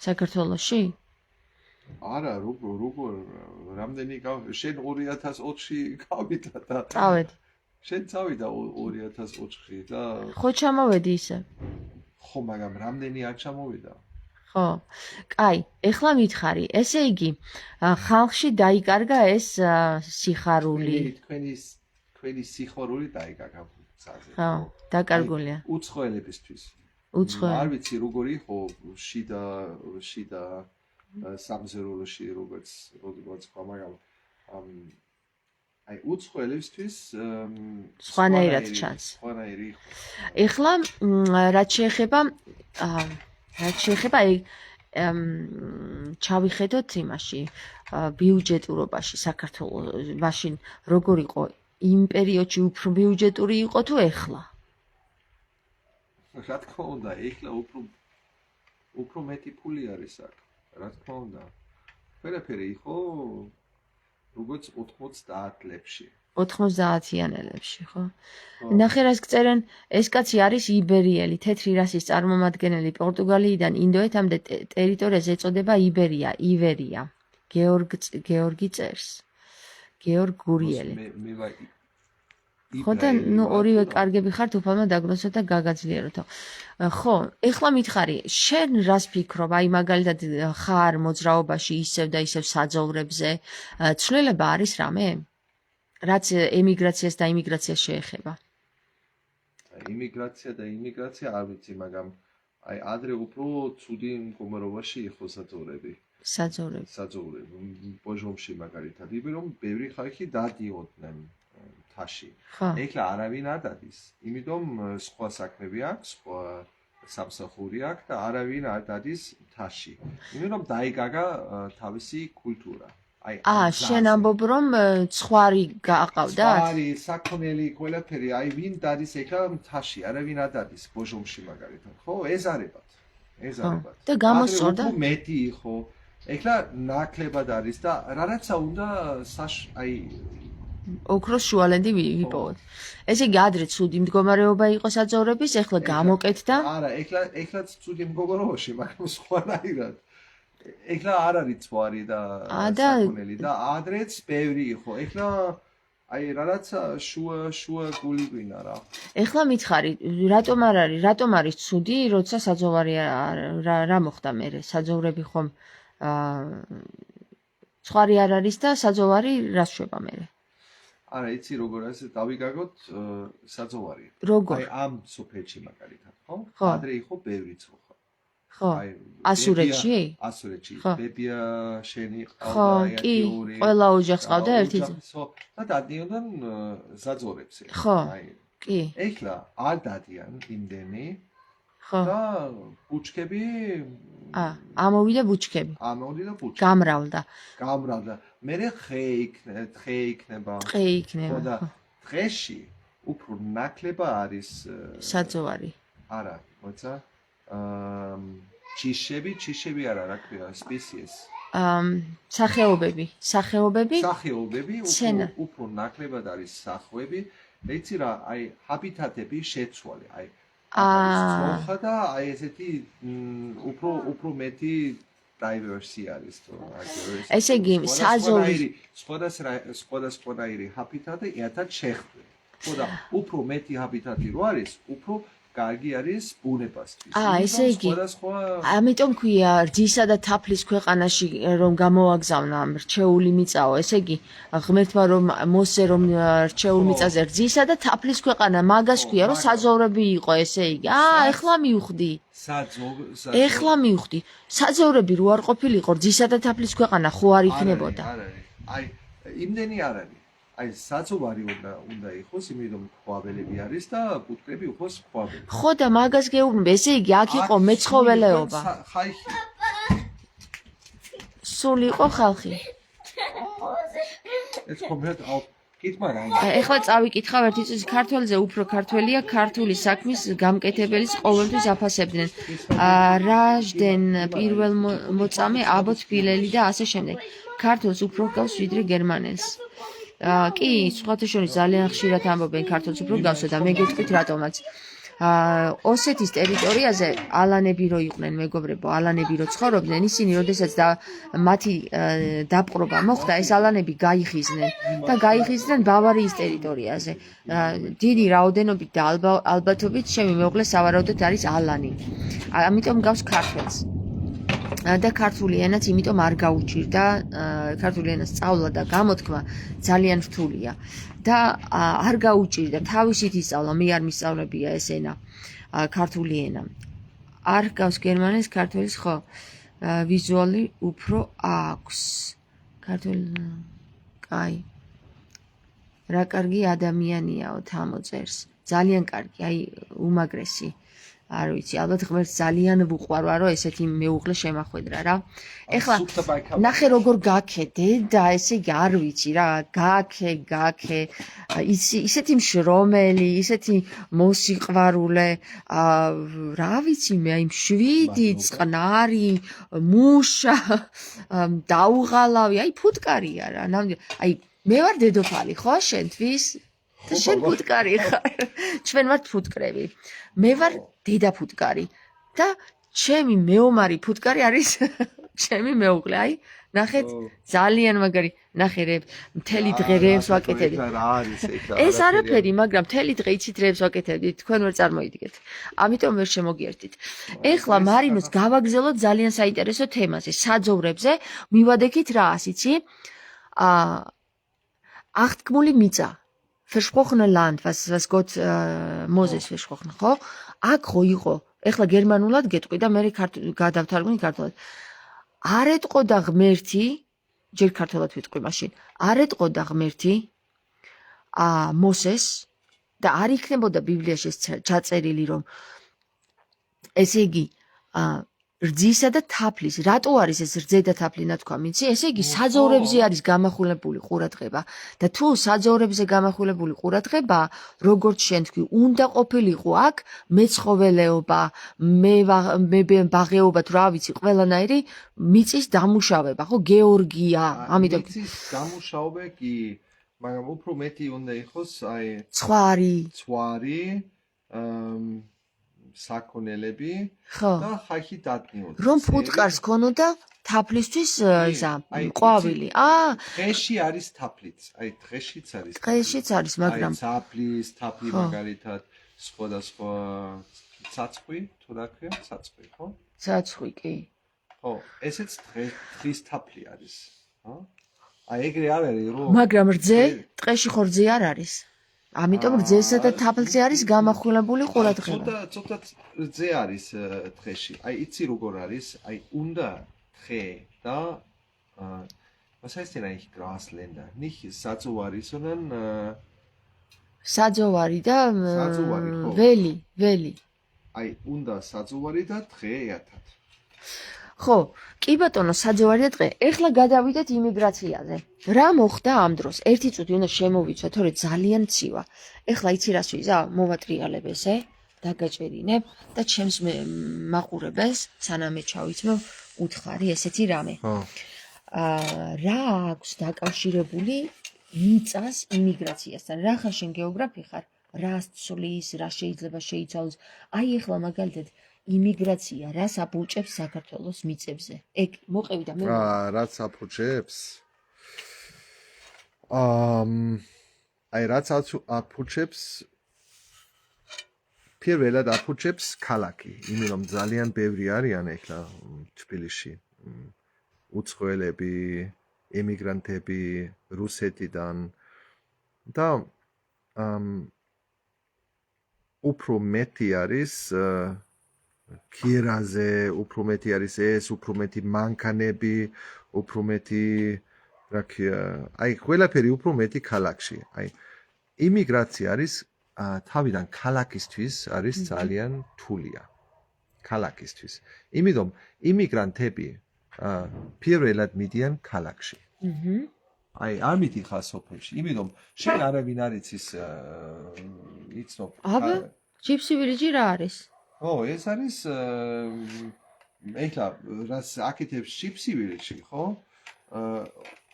Speaker 1: საქართველოში?
Speaker 2: არა, როგორ რამდენი შენ 2004-ში გავიდა და
Speaker 1: წავედი.
Speaker 2: შენ წავიდა 2004-ში და
Speaker 1: ხო ჩამოვედი ისე.
Speaker 2: ხო, მაგრამ რამდენი არ ჩამოვიდა?
Speaker 1: ხო. კაი, ეხლა მითხარი, ესე იგი, ხალხში დაიკარგა ეს სიხარული.
Speaker 2: თქვენი სიხარული დაიკარგა გზაზე.
Speaker 1: ხო, დაკარგულია.
Speaker 2: უცხოელებისთვის.
Speaker 1: უცხოელი.
Speaker 2: არ ვიცი როგორი იყო შიდა სამზერულოში როგორც თქვა, მაგრამ აი უცხოელებისთვის
Speaker 1: სხვანაირად ჩანს.
Speaker 2: სხვანაირი.
Speaker 1: ეხლა რაც შეეხება აი ჩავიხედოთ იმაში ბიუჯეტურობაში საქართველოს მაშინ როგორ იყო იმ პერიოდში უფრო ბიუჯეტური იყო თუ ეხლა?
Speaker 2: რა თქმა უნდა, ეხლა უფრო მეტი ფული არის აქ. რა თქმა უნდა. ყველაფერი იყო როგორც 90 წლებში.
Speaker 1: 90-იანელებში, ხო? ნახე რას გწერენ, ეს კაცი არის იბერიელი, თეთრი რასის წარმომადგენელი პორტუგალიიდან ინდოეთამდე ტერიტორიაზე ეწოდება ივერია. გეორგი წერს. გეორგ გურიელი. ხო და ორივე კარგები ხართ, უფალმა დაგნოსოთ და გაგაძლიეროთო. ხო, ეხლა მითხარი, შენ რას ფიქრობ, აი მაგალითად ხარ მოძრაობაში ისევ და ისევ საძოვრებზე, ცვლილება არის რამე? რაც ემიგრაციას და იმიგრაციას შეეხება.
Speaker 2: იმიგრაცია და იმიგრაცია არ ვიცი, მაგრამ აი ადრე უფრო ცუდი მდგომარეობაში იყო საძოვრები. საძოვრები. პოჟომში მაგალითად, იმიტომ რომ ბევრი ხალხი დადიოდნენ თაში. ეხლა არავინ არ დადის, იმიტომ სხვა საქმეები აქვს, სხვა სამსახური აქვს და არავინ არ დადის თაში. იმიტომ დაიგაგა თავისი კულტურა.
Speaker 1: შენ ამბობ რომ ცხვარი გააყავდათ?
Speaker 2: ცხვარი, საქონელი, ყველაფერი, აი ვინ დადის ეხლა მთაში, არავინ არ დადის ბოჟომში მაგალითად, ხო? ეზარებათ.
Speaker 1: და გამოსწორდა?
Speaker 2: მეტი იყო. ეხლა ნაკლებად არის და რაღაცა უნდა აი
Speaker 1: ოქროს შუალენდი ვიპოვოთ. ესე იგი ადრე ცუდი მდგომარეობა იყო საძოვრების, ეხლა გამოკეთდა?
Speaker 2: არა, ეხლა ცუდი მდგომარეობაში, მაგრამ სხვანაირად. ეხლა არ არის ცხვარი და საქონელი და ადრეც ბევრი იყო. ეხლა აი რაღაცა შუა გულიგვინა რა.
Speaker 1: ეხლა მითხარი, რატომ არის ცუდი, როცა საძოვარი რა მოხდა მერე? საძოვრები ხომ ცხვარი არ არის და საძოვარი რას შვება მერე?
Speaker 2: არა, იცი როგორ არის დავიგაგოთ საძოვარი.
Speaker 1: როგორ?
Speaker 2: აი ამ სოფელში მაგალითად, ხო? ადრე იყო ბევრი ცხოვა.
Speaker 1: ხო. ასურეთში?
Speaker 2: ასურეთში. ბებია შენი ყავდა,
Speaker 1: ხო, კი, ყველა ოჯახს ყავდა ერთი.
Speaker 2: და დადიოდნენ საძოვრებს.
Speaker 1: ხო. კი.
Speaker 2: ეხლა არ დადიან იმდენი.
Speaker 1: ხო.
Speaker 2: და ბუჩქები
Speaker 1: ამოვიდა ბუჩქები. გამრავლდა. მერე ხე იქნება. ხო
Speaker 2: და დღეში უფრო ნაკლება არის
Speaker 1: საძოვარი.
Speaker 2: არა, მოიცა? ჩიშები არა, რა ქვია, species.
Speaker 1: სახეობები
Speaker 2: უფრო ნაკლებად არის სახეობები. იცი რა, აი ჰაბიტატები შეცვალე, აი ცოხა და აი ესეთი უფრო მეტი diversity არის თო.
Speaker 1: ესე იგი, საძოვრის
Speaker 2: სხვადასხვანაირი ჰაბიტატი ერთად შეხვდა. ხო და უფრო მეტი ჰაბიტატი რო არის, უფრო კარგი არის ბუნებასთვის.
Speaker 1: ესე იგი, ამიტომ ქვია რძისა და თაფლის ქვეყანაში რომ გამოაგზავნა რჩეული მიწაო, ესე იგი, ღმერთმა რომ მოსე რომ რჩეულ მიწაზე რძისა და თაფლის ქვეყანა, მაგას ქვია რომ საძოვრები იყო, ესე იგი. ეხლა მივხვდი. საძოვრები რო არ ყოფილიყო რძისა და თაფლის ქვეყანა, ხო არ იქნებოდა?
Speaker 2: აი, იმდენი არ არის. აი საძოვარი უნდა იყოს, იმიტომ ხვაბელები არის და ბუტკრები უხოს ხვაბელი.
Speaker 1: ხო და მაგას გეუბნები, ესე იგი აქ იყო მეცხოველეობა.
Speaker 2: ხალხი.
Speaker 1: სულ იყო ხალხი.
Speaker 2: ეს კომპლეტ კითხვა რა.
Speaker 1: ეხლა წავიკითხავ ერთი წუთი ქართველზე, უფრო ქართველია ქართული საქმის გამკეთებელის ყოველთვის აფასებდნენ. რაჟდენ პირველ მოწამე აბოთ ფილელი და ასე შემდეგ. ქართულს უფრო ჰგავს ვიდრე გერმანელს. კი, სხვათა შორის ძალიან ხშირად ამბობენ ქართულს უფრო ჰგავსო და მე გეტყვით რატომაც. ოსეთის ტერიტორიაზე ალანები რო იყვნენ, მეგობრებო, ალანები რო ცხოვრობდნენ, ისინი როდესაც მათი დაპყრობა მოხდა, ეს ალანები გაიხიზნენ ბავარიის ტერიტორიაზე. დიდი რაოდენობით და ალბათობით ჩემი მეუღლე სავარაუდოდ არის ალანი. ამიტომ გავს ქართველს. და ქართული ენაც იმიტომ არ გაუჭირდა, ქართული ენას სწავლა და გამოთქმა ძალიან რთულია და არ გაუჭირდა, თავისით ისწავლა, მე არ მისწავლებია ეს ენა, ქართული ენა. არ გავს გერმანელს, ქართველის ხო? ვიზუალი უფრო აქვს. ქართული კაი. რა კარგი ადამიანიაო თამოწერს. ძალიან კარგი, აი უმაგრესი. არ ვიცი, ალბათ ღმერთს ძალიან ვუყვარვა, რომ ესეთი მეუღლე შემახვედრა რა. ეხლა ნახე როგორ გაქედე და ესე იგი არ ვიცი რა, გაქე, ისეთი მშრომელი, ისეთი მოსიყვარულე, რა ვიცი მე, აი მშვიდი, წყნარი, მუშა, დაუღალავი, აი ფუტკარია რა. აი მე ვარ დედოფალი, ხო, შენთვის? და შენ ფუტკარი ხარ. ჩვენ ვართ ფუტკრები. მე ვარ დედა ფუტკარი და ჩემი მეომარი ფუტკარი არის ჩემი მეუღლე. აი, ნახეთ, ძალიან მაგარი. ნახე რე, მთელი დღე რევს ვაკეთებდი. ეს არაფერი, მაგრამ მთელი დღე იცით რევს ვაკეთებდი. თქვენ ვერ წარმოიდგეთ. ამიტომ ვერ შემოგიერთით. ეხლა მარინოს გავაგზავნოთ ძალიან საინტერესო თემაზე, საძოვრებზე. მივადექით რა ასიცი? აღთქმული მიწა. Versprochene Land, was Gott Moses versprochen, ხო? აქ ხო იყო. ეხლა გერმანულად გეტყვი და მე გადავთარგმნი ქართულად. არ ეტყოდა ღმერთი, ჯერ ქართულად ვიტყვი მაშინ. არ ეტყოდა ღმერთი მოსეს და არ იქნებოდა ბიბლიაში ჩაწერილი, რომ ესე იგი რძისა და თაფლის, რატო არის ეს რძე და თაფლი ნათქვამი, იცი? ესე იგი საძოვრებზე არის გამახვილებული ყურადღება და თუ საძოვრებზე გამახვილებული ყურადღება, როგორც შენ თქვი, უნდა ყოფილიყო აქ მეცხოველეობა, მე ბაღეობა, თუ რა ვიცი, ყველანაირი მიწის დამუშავება, ხო, გეორგია, ამიტომ
Speaker 2: მიწის დამუშავება კი, მაგრამ უფრო მეტი უნდა იყოს, აი, ცხვარი, საქონელები და ხალხი დადგინოთ.
Speaker 1: რომ ფუტკარს ქონოდა თაფლისთვის ისა ყვავილი.
Speaker 2: დღეში არის თაფლიც. აი დღეშიც არის.
Speaker 1: დღეშიც არის, მაგრამ
Speaker 2: თაფლი მაგალითად სხვადასხვა ცაცხვი, თუ რა ქვია, ცაცხვი, ხო?
Speaker 1: ცაცხვი კი.
Speaker 2: ხო, ესეც დღის თაფლი არის, ხო? აი ეგრე არ არის, რომ
Speaker 1: მაგრამ რძე, დღეში ხო რძე არ არის. ამიტომ რძესა და თაფლზე არის გამახვილებული ყურადღება.
Speaker 2: ცოტა რძე არის დღეში. აი იცი როგორ არის? აი უნდა დღე და was heißt denn eigentlich Grasländer? Nicht საძოვარი, sondern
Speaker 1: საძოვარი და ველი.
Speaker 2: აი უნდა საძოვარი და დღე ერთად.
Speaker 1: ხო, კი ბატონო, საძოვარი და დღე. ეხლა გადავიდეთ იმიგრაციაზე. რა მოხდა ამ დროს? ერთი წუთი უნდა შემოვიცვა, თორე ძალიან ცივა. ეხლა იცი რას ვიზა? მოვატრიალებ ესე, დაგაჭერინებ და ჩემს მაყურებელს, სანამ მე ჩავიცმევ, უთხარი ესეთი რამე. რა აქვს დაკავშირებული მიწას იმიგრაციასთან? რა ხარ შენ გეოგრაფი ხარ? რას ცვლის, რა შეიძლება შეიცვალოს? აი ეხლა მაგალითად იმიგრაცია რას აფუჭებს საქართველოს მიწებზე? ეგ მოყევი და მე
Speaker 2: რაც აფუჭებს? აი რაც აფუჭებს პირველად აფუჭებს ქალაქი, იმიტომ რომ ძალიან ბევრი არიან ეხლა თბილისში. უცხოელები, ემიგრანტები რუსეთიდან და უფრო მეტი არის ქირაზე, უფრო მეტი არის ეს, უფრო მეტი მანქანები, უფრო მეტი რა ქვია, აი ყველაფერი უფრო მეტი ქალაქში. აი იმიგრაცია არის თავიდან ქალაქისთვის არის ძალიან რთულია. ქალაქისთვის. იმიტომ იმიგრანტები პირველად მიდიან ქალაქში. აი არ მიდიხარ სოფელში, იმიტომ შენ არავინ არ იცის იცნობ.
Speaker 1: აბა, ჯიპსი ვილიჯი რა არის?
Speaker 2: ო, ეს არის ეხლა რას აკეთებს ჯიპსი ვილიჯი, ხო?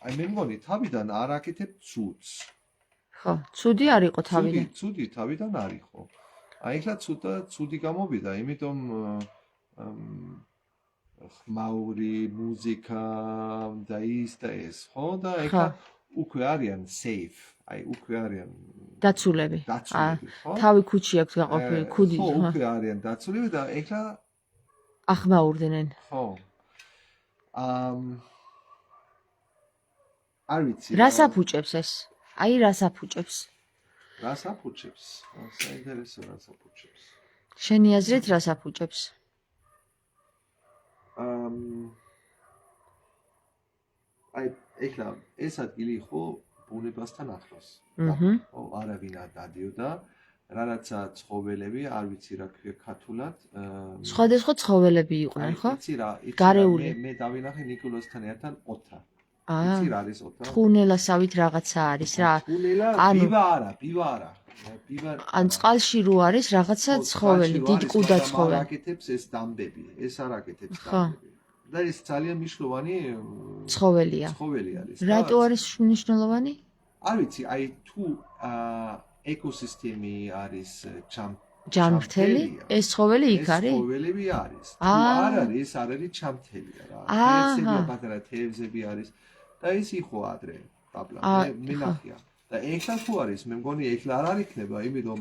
Speaker 2: აი მე მგონი თავიდან არ აკეთებ ცუდს.
Speaker 1: ხო, ცუდი არ იყო თავიდან.
Speaker 2: ცუდი თავიდან არ იყო. აი ეხლა ცუდი გამოვიდა, იმიტომ ხმაური, მუსიკა და ის და ეს, ხო? და ეხლა უკვე არიან safe. აი უკვე არიან
Speaker 1: დაცულები.
Speaker 2: ხო?
Speaker 1: თავი ქუჩი აქვს გაყოფილი, ქუდი.
Speaker 2: ხო, უკვე არიან დაცულები და ეხლა
Speaker 1: ახმაურდნენ.
Speaker 2: ხო. არ ვიცი.
Speaker 1: რას აფუჭებს ეს? აი რას აფუჭებს?
Speaker 2: რას აფუჭებს? საინტერესო რას აფუჭებს?
Speaker 1: შენი აზრით რას აფუჭებს?
Speaker 2: აი ეხლა ეს ადგილი იყო ბუნებასთან ახლოს. ხო, არავინ არ დადიოდა. რანაცა ცხოველები, არ ვიცი რა ქვია ქართულად.
Speaker 1: სხვადასხვა ცხოველები იყვნენ, ხო?
Speaker 2: იცი რა,
Speaker 1: გარეული.
Speaker 2: მე დავინახე ნიკოლოზთან ერთად ოთა.
Speaker 1: აა.
Speaker 2: იცი რა არის ოთა?
Speaker 1: თხუნელასავით რაღაცა არის რა.
Speaker 2: თხუნელა, ბივა არა. ბივა.
Speaker 1: ან წყალში რო არის რაღაცა ცხოველი, დიდი კუდა ცხოველი.
Speaker 2: აკეთებს ეს დამბები, ეს არ აკეთებს დამბები. და ეს ძალიან მნიშვნელოვანი
Speaker 1: ცხოველია.
Speaker 2: ცხოველი არის.
Speaker 1: რატო არის მნიშვნელოვანი?
Speaker 2: არ ვიცი, აი თუ ეკოსისტემი არის
Speaker 1: ჯანმრთელი, ეს ცხოველი იქ არის?
Speaker 2: ეს ცხოველები არის. თუ არ არის ჩამთელია რა. თევზები, პატარა თევზები არის და ის იყო ადრე, დაბლა. მე ნახია. და ეხლა თუ არის, მე მგონი ეხლა არ იქნება, იმიტომ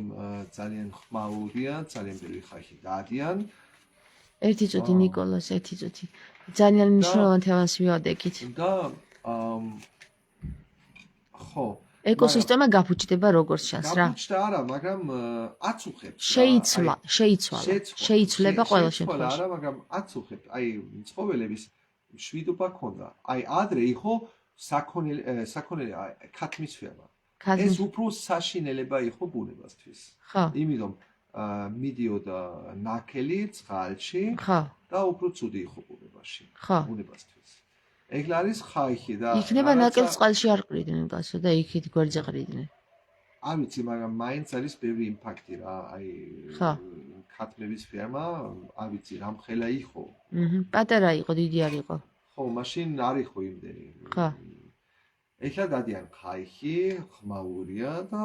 Speaker 2: ძალიან ხმაურია, ძალიან ბევრი ხალხი დადიან.
Speaker 1: ერთი წუთი ნიკოლოზ, ერთი წუთი. ძალიან მნიშვნელოვან თემას მივადექით.
Speaker 2: და ხო
Speaker 1: ეკოსისტემა გაფუჭდება როგორც ჩანს რა.
Speaker 2: გაფუჭდა არა, მაგრამ აწუხებს.
Speaker 1: შეიცვლება ყველა შემთხვევაში.
Speaker 2: არა, მაგრამ აწუხებს. აი, ცხოველების მშვიდობა ქონდა. აი, ადრე იყო საქონელი ქათმის ფერმა. ეს უფრო საშინელება იყო ბუნებასთვის.
Speaker 1: ხო.
Speaker 2: იმიტომ მიდიოდა ნაკელი წყალში და უფრო ცუდი იყო ბუნებაში. ბუნებასთვის. ეხლა არის ხაიხი და
Speaker 1: იქნება ნაკელ წყალში არ ყრიდნენ გასო და იქით გვერდზე ყრიდნენ.
Speaker 2: არ ვიცი, მაგრამ მაინც არის ბევრი იმპაქტი რა, აი ქათმების ფერმა, არ ვიცი, რამხელა იყო.
Speaker 1: პატარა იყო, დიდი არ იყო.
Speaker 2: ხო, მაშინ არ იყო იმდენი.
Speaker 1: ხო.
Speaker 2: ეხლა დადიან ხაიხი, ხმაურია და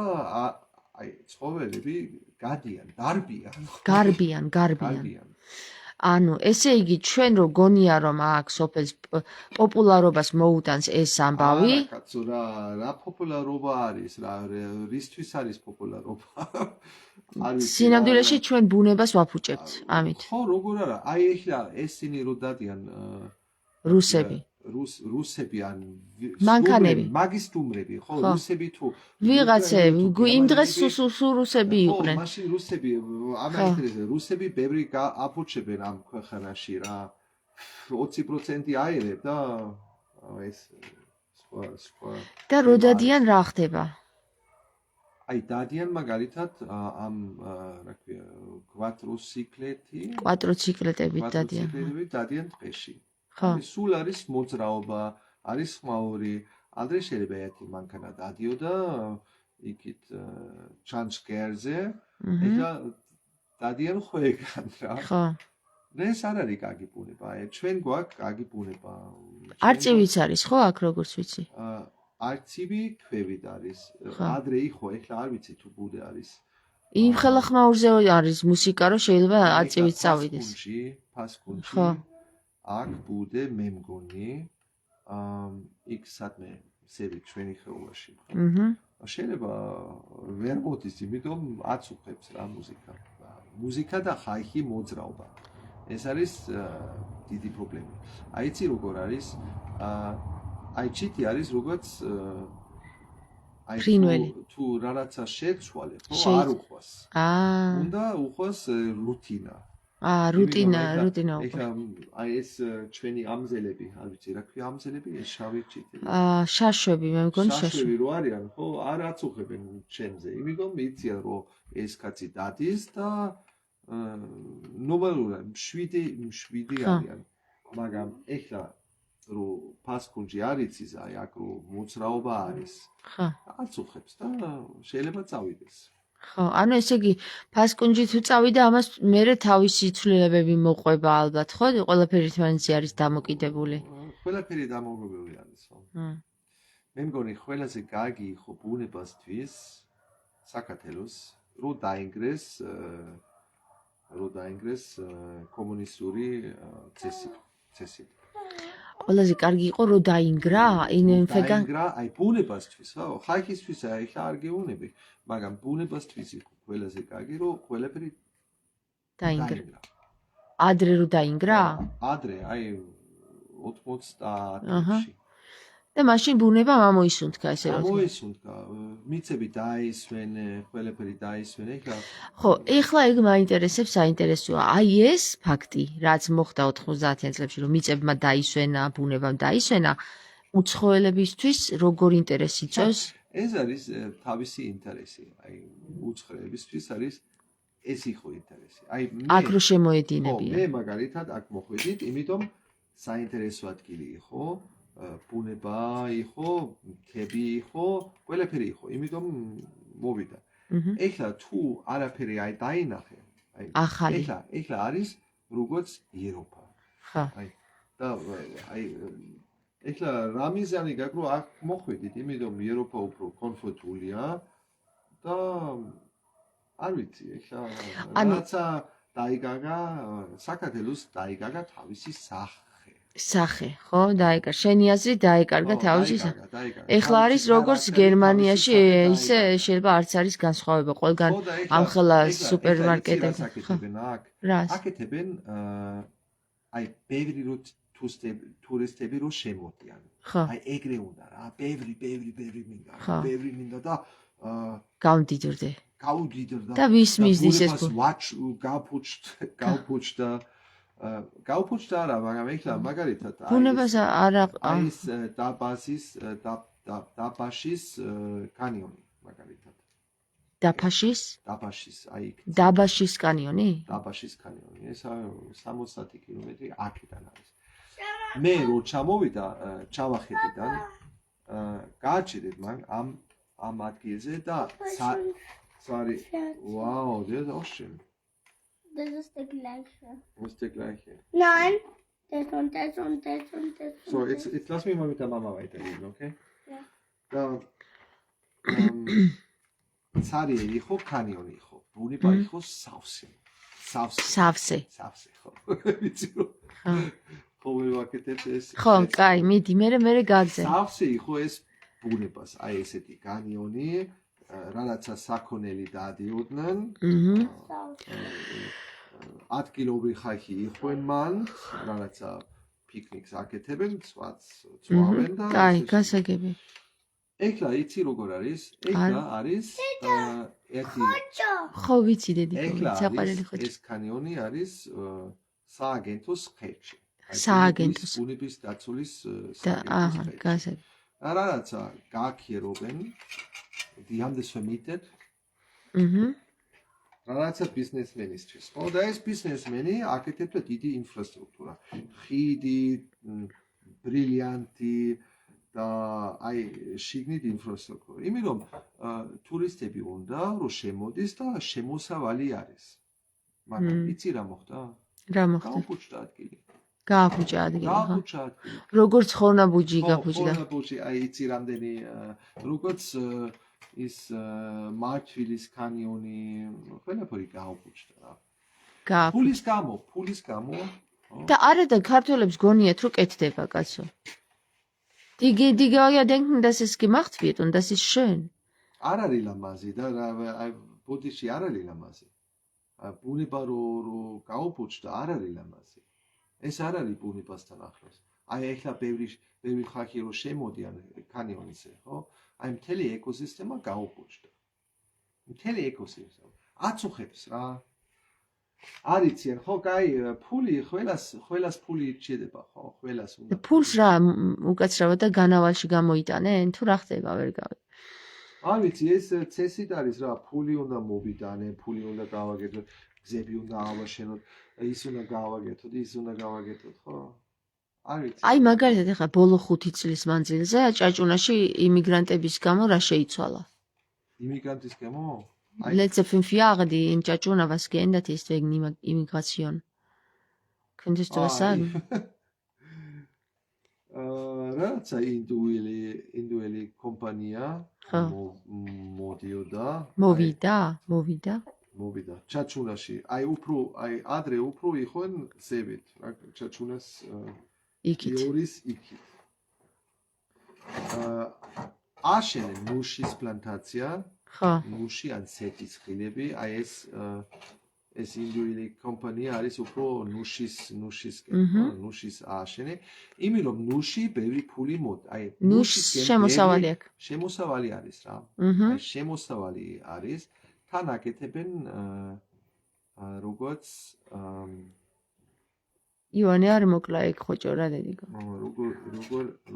Speaker 2: აი ცხოველები გადიან, გარბიან. ანუ ესე იგი ჩვენ რო გონია რომ აქ სოფელს პოპულარობას მოუტანს ეს ამბავი? არა, კაცო რა პოპულარობა არის რა, რისთვის არის პოპულარობა? არ ვიცი.
Speaker 1: სინამდვილეში ჩვენ ბუნებას ვაფუჭებთ ამით.
Speaker 2: ხო, როგორ არა? აი ეხლა ესენი რო დადიან რუსები ან
Speaker 1: მანქანები,
Speaker 2: მაგისტუმრები, ხო, რუსები თუ
Speaker 1: ვიღაცები, იმ დღეს სულ რუსები იყვნენ.
Speaker 2: ხო, მაშინ რუსები, ამას რუსები ბევრი აფუჭებენ ამ ქვეყანაში რა. 20% აირებ და ეს სხვა.
Speaker 1: და რო დადიან რა ხდება?
Speaker 2: აი, დადიან მაგალითად ამ რა ქვია,
Speaker 1: კვადროციკლეტებით
Speaker 2: დადიან ტყეში. სულ არის მოძრაობა, არის ხმაური, ადრე შეიძლება ერთი მანქანა დადიოდა იქით ჩანჩქერზე, ეხლა დადიან ხვეგან რა.
Speaker 1: ხო.
Speaker 2: ეს არ არის კარგი ბუნება, ჩვენ გვაქვს კარგი ბუნება.
Speaker 1: არწივიც არის ხო აქ როგორც ვიცი?
Speaker 2: არწივი ქვევით არის. ადრე იყო, ეხლა არ ვიცი თუ ბუდე არის.
Speaker 1: იმ ხელა ხმაურზე არის მუსიკა, რომ შეიძლება არწივით წავიდეს.
Speaker 2: ფასკუნში. აქ ბუდე მე მგონი იქ სადმე სერი ჩვენი ხეობაში. შეიძლება ვერ მოდის, იმიტომ აწუხებს რა მუსიკა. მუსიკა და ხაიხი მოძრაობა. ეს არის დიდი პრობლემა. აი იცი როგორ არის? აი ჩიტი არის როგორც აი თუ რაღაცა შეცვალე, ხო არ უყვას. უნდა უყვას რუტინა. რუტინა. ეხლა აი ეს ჩვენი ამზელები, არ ვიცი რა ქვია ამზელები, ეს შავი ჩიტი.
Speaker 1: შაშვები, მე მგონი
Speaker 2: შაშვები რო არიან, ხო, არ აწუხებენ ჩემზე. იმიტომ იციან რომ ეს კაცი დადის და ნორმალურად მშვიდი არიან. მაგრამ ეხლა რო ფასკუნჯი არ იცის, აი აქ რო მოძრაობა არის.
Speaker 1: ხო.
Speaker 2: აწუხებს და შეიძლება წავიდეს.
Speaker 1: ხო, ანუ ესე იგი ფასკუნჯი თუ წავიდა, ამას მერე თავისი ცვლილებები მოყვება ალბათ, ხო? ყველაფერი ერთმანეთზე არის დამოკიდებული.
Speaker 2: ყველაფერი დამოკიდებული არის, ხო? მე მგონი ყველაზე კარგი იყო ბუნებასთვის საქართველოს რო დაინგრეს კომუნისტური წესი. ყველაზე
Speaker 1: კარგი იყო რომ დაინგრა,
Speaker 2: დაინგრა, აი ბუნებასთვის, ხო? ხალხისთვის ახლა არ გეუბნები, მაგრამ ბუნებასთვის იყო ყველაზე კარგი რომ ყველაფერი
Speaker 1: დაინგრა. ადრე რომ დაინგრა?
Speaker 2: ადრე, აი 80-ში.
Speaker 1: და მაშინ ბუნებამ ამოისუნთქა ესე რომ.
Speaker 2: ამოისუნთქა, მიწები დაისვენ, ყველაფერი დაისვენ, ეხლა
Speaker 1: ხო, ეხლა ეგ მაინტერესებს, საინტერესოა. აი ეს ფაქტი, რაც მოხდა 90-იან წლებში, რომ მიწებმა დაისვენა, ბუნებამ დაისვენა, უცხოელებისთვის როგორ ინტერესი იწვევს?
Speaker 2: ეს არის თავისი ინტერესი. აი, უცხოელებისთვის არის ეს იყო ინტერესი. აი,
Speaker 1: აქ რო
Speaker 2: ხო,
Speaker 1: შემოედინებიან.
Speaker 2: მე მაგალითად აქ მოხვედით, იმიტომ საინტერესო ადგილი იყო, ბუნება იყო, მთები იყო, ყველაფერი იყო, იმიტომ მოვიდა. ეხლა თუ არაფერი აი დაინახე,
Speaker 1: ახალი.
Speaker 2: ეხლა არის როგორც ევროპა.
Speaker 1: ხო.
Speaker 2: და ეხლა რა მიზანი გაქვს, რომ აქ მოხვედით, იმიტომ ევროპა უფრო კომფორტულია და არ ვიცი, ეხლა რაცა დაიგაგა, საქართველოს დაიგაგა თავისი
Speaker 1: სახე, ხო, დაიკარგა. შენი აზრით დაიკარგა თავისი სახე. ეხლა არის როგორც გერმანიაში, ისე შეიძლება არც არის განსხვავება ყველგან ამხელა სუპერმარკეტებში.
Speaker 2: აკეთებენ აი ბევრი ტურისტები რო შემოდიან. აი ეგრე უნდა რა, ბევრი მინდა, ბევრი მინდა და
Speaker 1: გავდიდრდე.
Speaker 2: და
Speaker 1: ვის მიზნის ეს
Speaker 2: გავფუჭდა არა, მაგრამ ეხლა მაგალითად
Speaker 1: ბუნებას არა
Speaker 2: აი ეს დაბაშის კანიონი მაგალითად. დაბაშის, აი
Speaker 1: დაბაშის კანიონი?
Speaker 2: დაბაშის კანიონი, ეს 60 კილომეტრი აქედან არის. მე რო ჩამოვიდა ჩავახედიდან, გააჩერეთ მაგ ამ ადგილზე და sorry, wow, das ist auch schön.
Speaker 3: Das ist der gleiche.
Speaker 2: Das ist der gleiche.
Speaker 3: Nein, das und das und das und das.
Speaker 2: So, jetzt lass mich mal mit der Mama weiterreden, okay?
Speaker 3: Ja.
Speaker 2: Da, Zari, ich habe Kanyon, ich habe. Buniba, ich habe Savse. ხო. ვიცი რომ ხოლმე ვაკეთებ ეს.
Speaker 1: ხო, კაი, მიდი, მე გაგზავნე.
Speaker 2: Savse, ხო ეს ბუნებას, აი ესეთი კანიონი. Რაღაცა საქონელი დადიოდნენ. 10 კილომეტრი ხალხი იყვნენ მან, რაღაცა პიკნიკს აკეთებენ, ცვავენ და
Speaker 1: კაი, გასაგები.
Speaker 2: ეხლა იცი როგორ არის? ეხლა არის ერთი
Speaker 1: ხო, ვიცი დედიკო, საყვარელი ხოჭო.
Speaker 2: ეს კანიონი არის სააგენტოს ხელში.
Speaker 1: სააგენტოს
Speaker 2: ბუნების დაცულის
Speaker 1: აჰა, გასაგები.
Speaker 2: რაღაცა გააქიერობენ. Die haben das vermietet. რაღაცა ბიზნესმენისთვის. ხო, და ეს ბიზნესმენი აკეთებდა დიდი ინფრასტრუქტურა. ხიდი, ბრილიანტი და აი შიგნით ინფრასტრუქტურა. იმიტომ ტურისტები უნდა რომ შემოდის და შემოსავალი არის. მაგრამ იცი რა მოხდა?
Speaker 1: რა მოხდა?
Speaker 2: გააფუჭდა ადგილი.
Speaker 1: გააფუჭა ადგილი. როგორც ხორნაბუჯი გაფუჭდა.
Speaker 2: ხორნაბუჯი, აი იცი რამდენი როგორც ის მარტვილის კანიონი ყველაფერი გააფუჭდა რა. ფულის გამო.
Speaker 1: და არა და ქართველებს გონიათ რომ კეთდება კაცო. Die ja denken, dass es gemacht wird und das ist schön.
Speaker 2: არ არის ლამაზი და ბუდიში არ არის ლამაზი. ბუნება რო გააფუჭდა არ არის ლამაზი. ეს არ არის ბუნებასთან ახლოს. აი ეხლა ბევრი ხალხი რო შემოდიან კანიონზე, ხო? აი მთელი ეკოსისტემა გააფუჭდა. მთელი ეკოსისტემა აწუხებს რა. არ იციან, ხო, კაი, ფული ყველას ფული ჭირდება, ხო, ყველას უნდა.
Speaker 1: ფულს რა უკაცრავად და განავალში გამოიტანენ? თუ რა ხდება, ვერ გავიგე.
Speaker 2: არ ვიცი, ეს წესით არის რა, ფული უნდა მოვიტანე, ფული უნდა გავაკეთოთ, გზები უნდა ავაშენოთ, ის უნდა გავაკეთოთ, ის უნდა გავაკეთოთ, ხო? არ ვიცი.
Speaker 1: აი მაგალითად ახლა ბოლო 5 წლის მანძილზე ჭაჭუნაში იმიგრანტების გამო რა შეიცვალა?
Speaker 2: Immigrantes გამო?
Speaker 1: Letzte 5 Jahre, die in Tschatschuna was geändert ist wegen Immigration. Könntest du was sagen?
Speaker 2: Რაღაცა ინდუელი კომპანია მოვიდა ჩაჩუნაში. აი ადრე უფრო იყვნენ ზევით, რა ჩაჩუნას იორის იქით. აშენენ მუშის პლანტაცია. ნუში ან სეთის ხილები, აი ეს ინდუელი კომპანია არის უფრო ნუშისკენ, ნუშის აშენე, იმიტომ რომ ნუში ბევრი ფული აი
Speaker 1: ნუშისკენ შემოსავალი აქვს.
Speaker 2: შემოსავალი არის რა. აი შემოსავალი არის, თან აკეთებენ როგორც
Speaker 1: ივანე არ მოკლა ეგ ხოჭო რა დედიკო.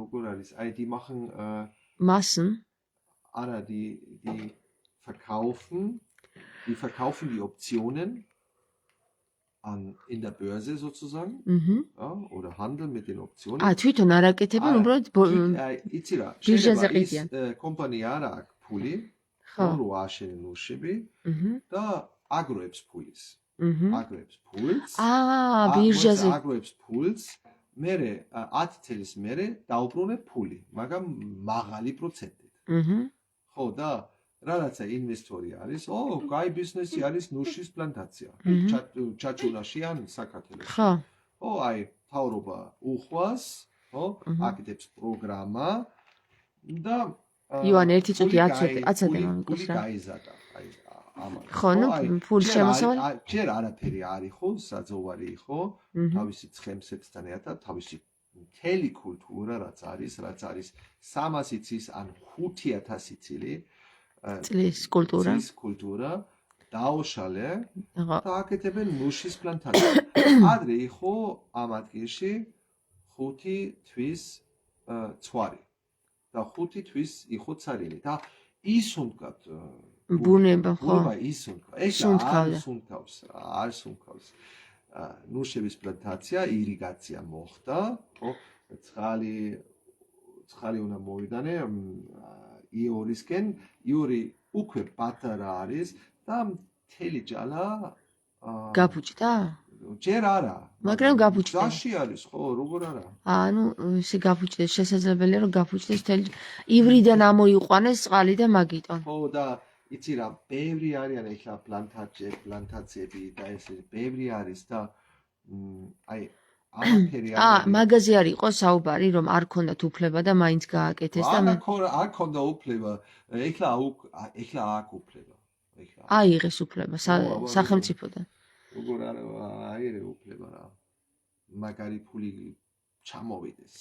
Speaker 2: როგორ არის? აი die machen
Speaker 1: Massen?
Speaker 2: Ara, die verkaufen die Optionen in der Börse sozusagen, ja, oder handeln mit den Optionen.
Speaker 1: თვითონ არ აკეთებენ, უბრალოდ
Speaker 2: იცი რა,
Speaker 1: ბირჟაზე
Speaker 2: შეიძლება ის
Speaker 1: ყიდიან.
Speaker 2: კომპანია არა აქვს ფული, რო აშენენ ნუშები და აგროებს ფულს. აგროებს ფულს.
Speaker 1: ბირჟაზე.
Speaker 2: აგროებს ფულს. მერე 10 წლის მერე დაუბრუნებ ფული, მაგრამ მაღალი პროცენტით. ხო და რაღაცა ინვესტორი არის, კაი ბიზნესი არის ნუშის პლანტაცია. ჩაჩუნაში ან საქართველოში. ხო, აი, თავრობა უხვას, ხო, აკეთებს პროგრამა და
Speaker 1: ივან ერთი წუთი აცადე მომიყვეს რა.
Speaker 2: გაიზარდა, აი, ამან.
Speaker 1: ხო, ნუ ფული შემოსავალი.
Speaker 2: ჯერ არაფერი არის ხო, საძოვარი ხო, თავისი ცხენსებთან ერთად, თავისი მთელი კულტურა რაც არის 300 წლის ან 5000
Speaker 1: წლის კულტურა
Speaker 2: დაუშალე და აკეთებენ ნუშის პლანტაციას. ადრე იყო ამ ადგილში 5 თვის ცვარი და 5 თვის იყო ცარილი და ის უნდათ
Speaker 1: ბუნება ხო?
Speaker 2: ის უნდქავს. არ სუნთქავს. ნუშების პლანტაცია, ირიგაცია მოხდა, ხო? ცხალი უნდა მოვიდანე იორისკენ, იური უკვე პატარა არის და მთელი ჯალა
Speaker 1: გაფუჭდა?
Speaker 2: ჯერ არა.
Speaker 1: მაგრამ გაფუჭდა.
Speaker 2: ზაში არის ხო, როგორ არა?
Speaker 1: ანუ ესე გაფუჭდეს, შესაძლებელია რომ გაფუჭდეს მთელი ივრიდან ამოიყვანეს წყალი და მაგიტონ.
Speaker 2: ხო და იცი რა, ბევრი არიან ეხლა პლანტაციები და ესე ბევრი არის და აი ამაფერი არის.
Speaker 1: მაგაზე არ იყო საუბარი რომ არ ქონდათ უფლება და მაინც გააკეთეს და
Speaker 2: არ ქონდა უფლება. ეხლა აქ უფლება.
Speaker 1: აიღეს უფლება სახელმწიფოდან.
Speaker 2: როგორ არა აიღე უფლება რა. მაგარი ფული ჩამოვიდეს.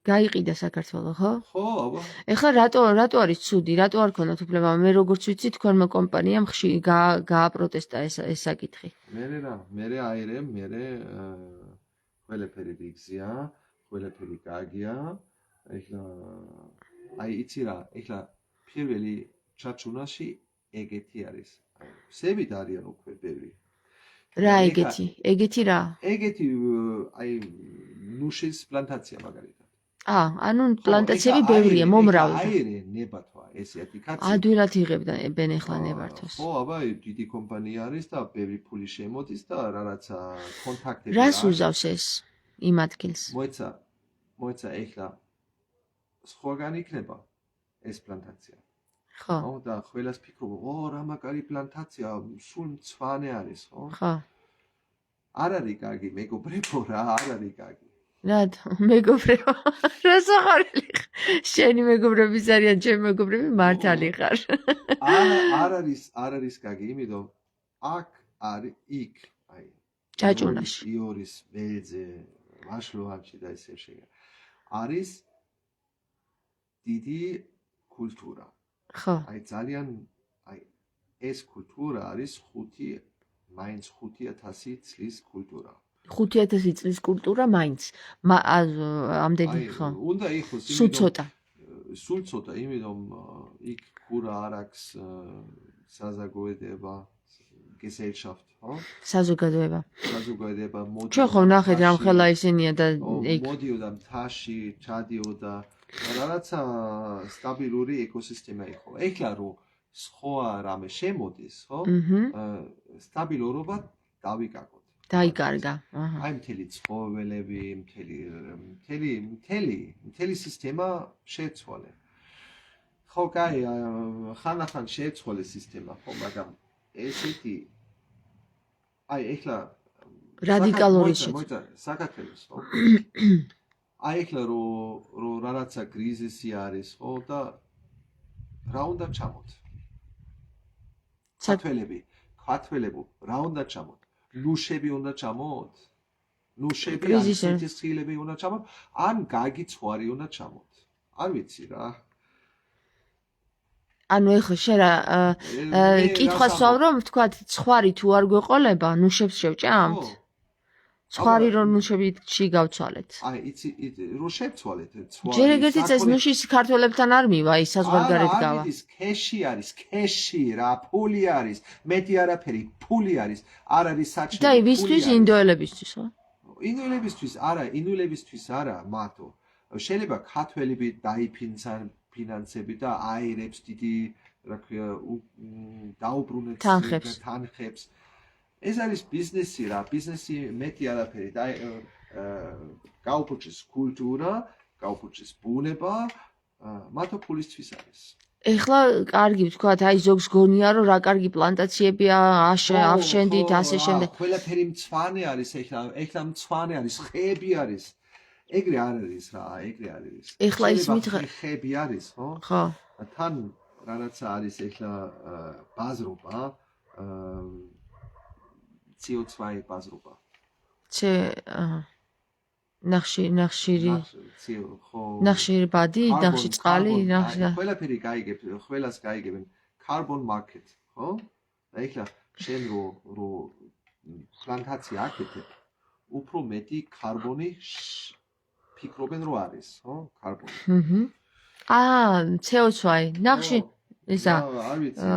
Speaker 1: გაიყიდა საქართველო, ხო?
Speaker 2: ხო, აბა.
Speaker 1: ეხლა რატო არის ცუდი? რატო არ ქონდათ უფლება? მე როგორც ვიცი, თქვენმა კომპანიამ გააპროტესტა ეს საკითხი.
Speaker 2: მე აირე, ყველაფერი ბიგზია, ყველაფერი გაგია. ეხლა აი იცი რა, ეხლა პირველი ჩაჩუნაში ეგეთი არის. სებით არიან უკვე ბევრი.
Speaker 1: რა ეგეთი? ეგეთი რა?
Speaker 2: ეგეთი აი ნუშის პლანტაცია მაგალითად.
Speaker 1: ანუ პლანტაციები ბევრია, მომრავლე.
Speaker 2: აირე ნებართვა ესეთი კაცი.
Speaker 1: ადვილად იღებენ ეხლა ნებართვას.
Speaker 2: ხო, აბა დიდი კომპანია არის და ბევრი ფული შემოდის და რაღაცა კონტაქტები
Speaker 1: რას უზავს ეს იმ ადგილს?
Speaker 2: მოეცა ეხლა სხვაგან იქნება ეს პლანტაცია.
Speaker 1: ხო.
Speaker 2: და ყველას ფიქრობ, რა მაგარი პლანტაცია, სულ მწვანე არის, ხო?
Speaker 1: ხო.
Speaker 2: არ არის კარგი, მეგობრებო რა, არ არის კარგი.
Speaker 1: რატო? მეგობრებო. რა საყარელი ხარ? შენი მეგობრების არიან, ჩემი მეგობრები მართალი ხარ.
Speaker 2: არ არის კარგი, იმიტომ აქ არის იქ, აი.
Speaker 1: ჩაჭუნაში.
Speaker 2: იორის ველზე, ვაშლოვანში და ესე შეგა. არის დიდი კულტურა.
Speaker 1: ხო.
Speaker 2: აი ძალიან აი ეს კულტურა არის 5000 წლის კულტურა.
Speaker 1: 5000 წლის კულტურა მაინც. ამდენი ხო.
Speaker 2: უნდა იყოს სულ ცოტა, იმიტომ იქ კურა არ აქვს საზოგადოება, Gesellschaft, ხო?
Speaker 1: საზოგადოება.
Speaker 2: მოდი.
Speaker 1: ჩვენ ხო ნახეთ რამხელა ისინია და
Speaker 2: იქ მოდიოდა მთაში, ჩადიოდა რაღაცა სტაბილური ეკოსისტემა იყო. ეხლა რომ სხვა რამე შემოდის, ხო? სტაბილურობა დავიკარგოთ.
Speaker 1: დაიკარგა.
Speaker 2: აი მთელი ცხოველები, მთელი სისტემა შეცვალე. ხო, კაი, ხანახან შეცვალე სისტემა, ხო, მაგრამ ესეთი აი ეხლა
Speaker 1: რადიკალური
Speaker 2: მოიცა საქართველოს, ხო? აი ეხლა რო რაღაცა კრიზისი არის, ხო და რა უნდა ჩამოთ? ქართველები რა უნდა ჩამოთ? ნუშები უნდა ჩამოთ? ნუშები ან
Speaker 1: კრიზისი.
Speaker 2: სიცოცხლეები უნდა ჩამოთ? ან გაგი ცხვარი უნდა ჩამოთ? არ ვიცი რა.
Speaker 1: ანუ ეხლა შენ რა კითხვას ვსვამ რომ ვთქვათ ცხვარი თუ არ გვეყოლება ნუშებს შევჭამთ? ცხვარი რომ ნუშებში გავცვალეთ.
Speaker 2: აი იცი რო შევცვალეთ ცხვარი.
Speaker 1: ჯერ ეგეთი წეს ნუში ქართველებთან არ მივა ის საზღვარგარეთ გავა.
Speaker 2: არის ქეში რა ფული არის მეტი არაფერი ფული არის არ არის საჭირო.
Speaker 1: და ვისთვის ინდოელებისთვის ხო?
Speaker 2: ინდოელებისთვის არა მარტო. შეიძლება ქართველები დაიფინანსები და აირებს დიდი რა ქვია დაუბრუნებს თანხებს. ეს არის ბიზნესი რა, ბიზნესი მეტი არაფერი და გაუფუჭეს კულტურა, გაუფუჭეს ბუნება, მათო ფულისთვის არის.
Speaker 1: ეხლა კარგი ვთქვათ, აი ზოგს გონია რომ რა კარგი პლანტაციებია, ავშენდით, ასე შემდეგ.
Speaker 2: ყველაფერი მწვანე არის ეხლა მწვანე არის, ხეები არის. ეგრე არ არის რა, ეგრე არ არის.
Speaker 1: ეხლა ის მითხრა
Speaker 2: ხეები არის, ხო?
Speaker 1: ხო.
Speaker 2: თან რაღაცა არის ეხლა ბაზრობა, CO2 ბაზრობა. ნახშირი
Speaker 1: ბადი, ნახშირი წყალი,
Speaker 2: ყველაფერი გაიგებ, ყველას გაიგებენ carbon market, ხო? და ეხლა შენ რო პლანტაცია აკეთებ, უფრო მეტი კარბონი ფიქრობენ რო არის, ხო? კარბონი.
Speaker 1: CO2, ნახშირი ისა.
Speaker 2: არ ვიცი.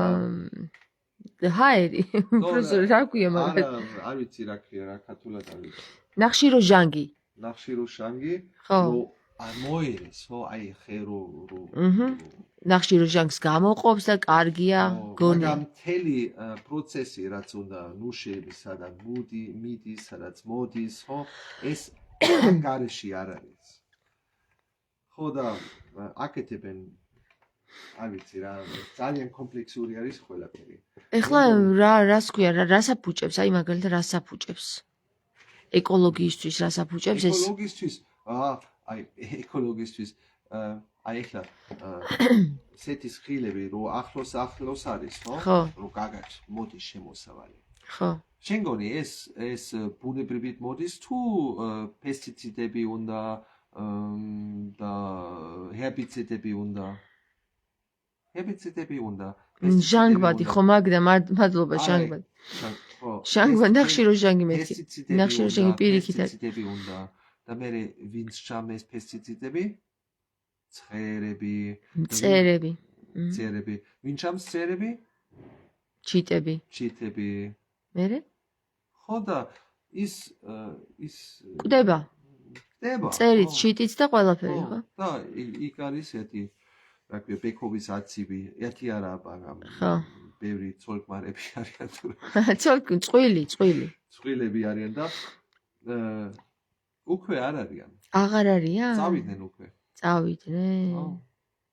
Speaker 1: ჰაერი, პროფესორი რა ქვია მაგას?
Speaker 2: არ ვიცი რა ქვია, რა ქართულად არ ვიცი.
Speaker 1: ნახშიროჟანგი.
Speaker 2: ნახშიროჟანგი,
Speaker 1: ხო.
Speaker 2: მოერეს, ხო, აი ხერო
Speaker 1: ნახშიროჟანგს გამოყოფს და კარგია გონი.
Speaker 2: მაგრამ მთელი პროცესი რაც უნდა ნუშების სადაც მიდის, სადაც მოდის, ხო, ეს გარეში არ არის. ხო და აკეთებენ არ ვიცი რა, ძალიან კომპლექსური არის ყველაფერი.
Speaker 1: ეხლა რას ქვია, რას აფუჭებს, აი მაგალითად რას აფუჭებს? ეკოლოგიისთვის რას აფუჭებს ეს?
Speaker 2: ეკოლოგისთვის აი ეხლა სეთის ხილები რო ახლოს არის, ხო? რო გაგაჩ მოდის შემოსავალი.
Speaker 1: ხო.
Speaker 2: შენ გონი ეს ბუნებრივად მოდის თუ პესტიციდები უნდა და ჰერბიციდები უნდა? ჰერბიციდები უნდა.
Speaker 1: ჟანგბადი ხო მაგდა მადლობა ჟანგბადი. ჟანგბადი ნახშიროჟანგი მეტი. ნახშიროჟანგი პირიქით არის.
Speaker 2: პესტიციდები უნდა და მე ვინც ჩამეს პესტიციდები? წერები. წერები. ვინ ჩამს წერები?
Speaker 1: ჩიტები. მერე?
Speaker 2: ხო და ის
Speaker 1: კვდება.
Speaker 2: კვდება.
Speaker 1: წერით, ჩიტით და ყველაფერი, ხო?
Speaker 2: და იქ არის ერთი რა ქვია ბექობის აცივი, ერთი არა, მაგრამ
Speaker 1: ხო.
Speaker 2: ბევრი ცოლკმარები არიან თუ წვილები არიან და უკვე არ არიან.
Speaker 1: აღარ არიან?
Speaker 2: წავიდნენ უკვე.
Speaker 1: წავიდნენ.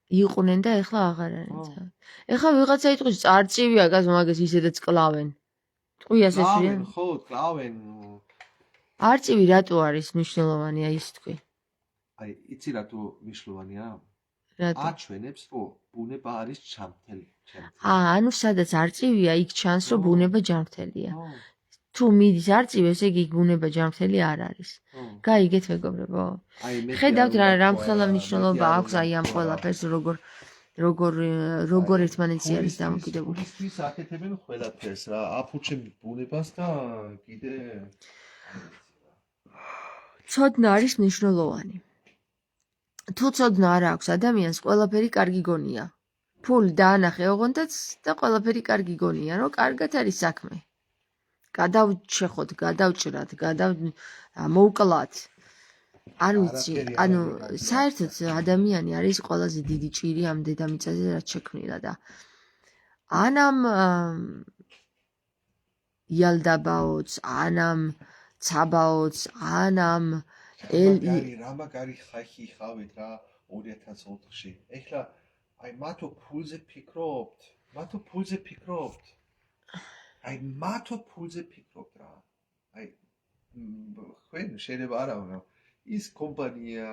Speaker 1: იყვნენ და ეხლა აღარ არიან. ეხლა ვიღაცა იტყვის წარწივია მაგას ისედაც კლავენ. ტყვიას ეცვიან?
Speaker 2: ხო, კლავენ.
Speaker 1: არწივი რატო არის მნიშვნელოვანია ის თქვი?
Speaker 2: აი, იცი რატო მნიშვნელოვანია?
Speaker 1: რატო?
Speaker 2: აჩვენებს, რომ ბუნება არის ჯანმრთელი.
Speaker 1: ანუ სადაც არწივია, იქ ჩანს, რომ ბუნება ჯანმრთელია. თუ მიდის არწივი, ესე იგი ბუნება ჯანმრთელი არ არის. გაიგეთ მეგობრებო? ხედავთ რა მხოლოდ მნიშვნელობა აქვს აი ამ ყველაფერს როგორ ერთმანეთში არის დამოკიდებული.
Speaker 2: ის აკეთებენ ყველაფერს რა, აფუჭებენ ბუნებას და კიდე
Speaker 1: ცოდნა არის მნიშვნელოვანი. თუ ცოდნა არ აქვს ადამიანს, ყველაფერი კარგი გონია. ფული დაანახე ოღონდაც და ყველაფერი კარგი გონია, რომ კარგად არის საქმე. გადავჩეხოთ, გადავჭრათ, მოვკლათ. არ ვიცი, ანუ საერთოდ ადამიანი არის ყველაზე დიდი ჭირი ამ დედამიწაზე რაც შექმნილა და ანამ ილდაბაოც, ანამ ცაბაოც, ანამ
Speaker 2: რამაგარი ხალხი ხავით რა 2004-ში. ეხლა აი მათო ფულზე ფიქრობთ. აი მათო ფულზე ფიქრობთ რა. აი ხენ შეიძლება არა უნდა ის კომპანია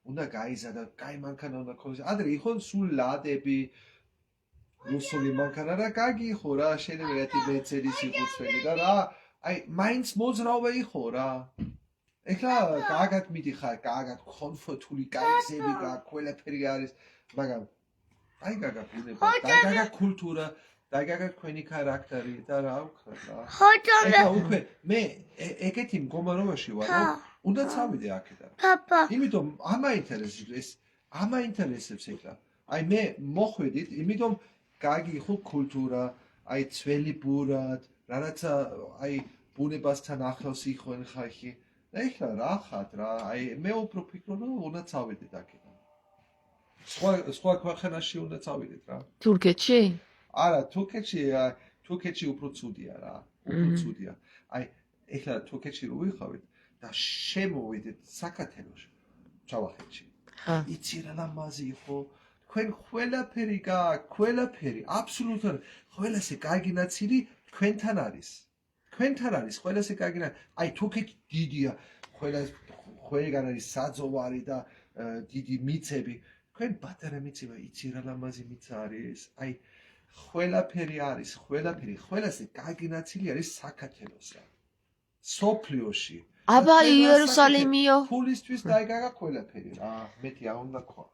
Speaker 2: უნდა გაიზარდა, კაი მანქანა უნდა ქონდეს. ადრე იყო სულ ლადები რუსული მანქანა რა კარგი იყო რა, შეიძლება ერთი მეცედის იყოს ველი და რა, აი მაინც მოძრავე იყო რა. ეხლა კარგად მიდიხარ, კარგად კომფორტული, კაი გაქვს, ყველაფერი არის, მაგრამ აი გაქვს ბუნება, გაქვს კულტურა, გაქვს თქვენი ხარაქტერი და რა ვქნა რა. ეხლა უკვე მე ეგეთი მდგომარეობაში ვარ, რომ უნდა წავიდე აქედან.
Speaker 3: Papa.
Speaker 2: იმიტომ ამაინტერესებს ეხლა. აი მე მოხვედით, იმიტომ კარგი იყო კულტურა, აი ძველი ბურად, რაღაცა აი ბუნებასთან ახლოს იყვნენ ხალხი. და ეხლა რა ხარ რა, აი მე უფრო ვფიქრობ, რომ უნდა წავიდეთ აქედან. სხვა ქვეყანაში უნდა წავიდეთ რა.
Speaker 1: თურქეთში?
Speaker 2: არა, თურქეთში უფრო ცუდია რა, უფრო ცუდია. აი ეხლა თურქეთში რო ვიხავით და შემოვიდეთ საქართველოში, ჩავახეთში. იცი რა ლამაზი იყო, თქვენ ყველაფერი გაქვთ, ყველაფერი, აბსოლუტურად ყველასე კარგი ნაცილი თქვენთან არის. თქვენთან არის ყველასე კარგი ნაცილი. აი თურქეთი დიდია, ყველგან არის საძოვარი და დიდი მიწები. თქვენ პატარა მიწება, იცი რა ლამაზი მიცა არის. აი ყველაფერი არის, ყველაფერი, ყველასე კარგი ნაცილი არის საქართველოს რა. სოფლიოში.
Speaker 1: აბა იერუსალიმიო.
Speaker 2: ფულისთვის დაიგაგა ყველაფერი რა. მეტი არ უნდა თქვა.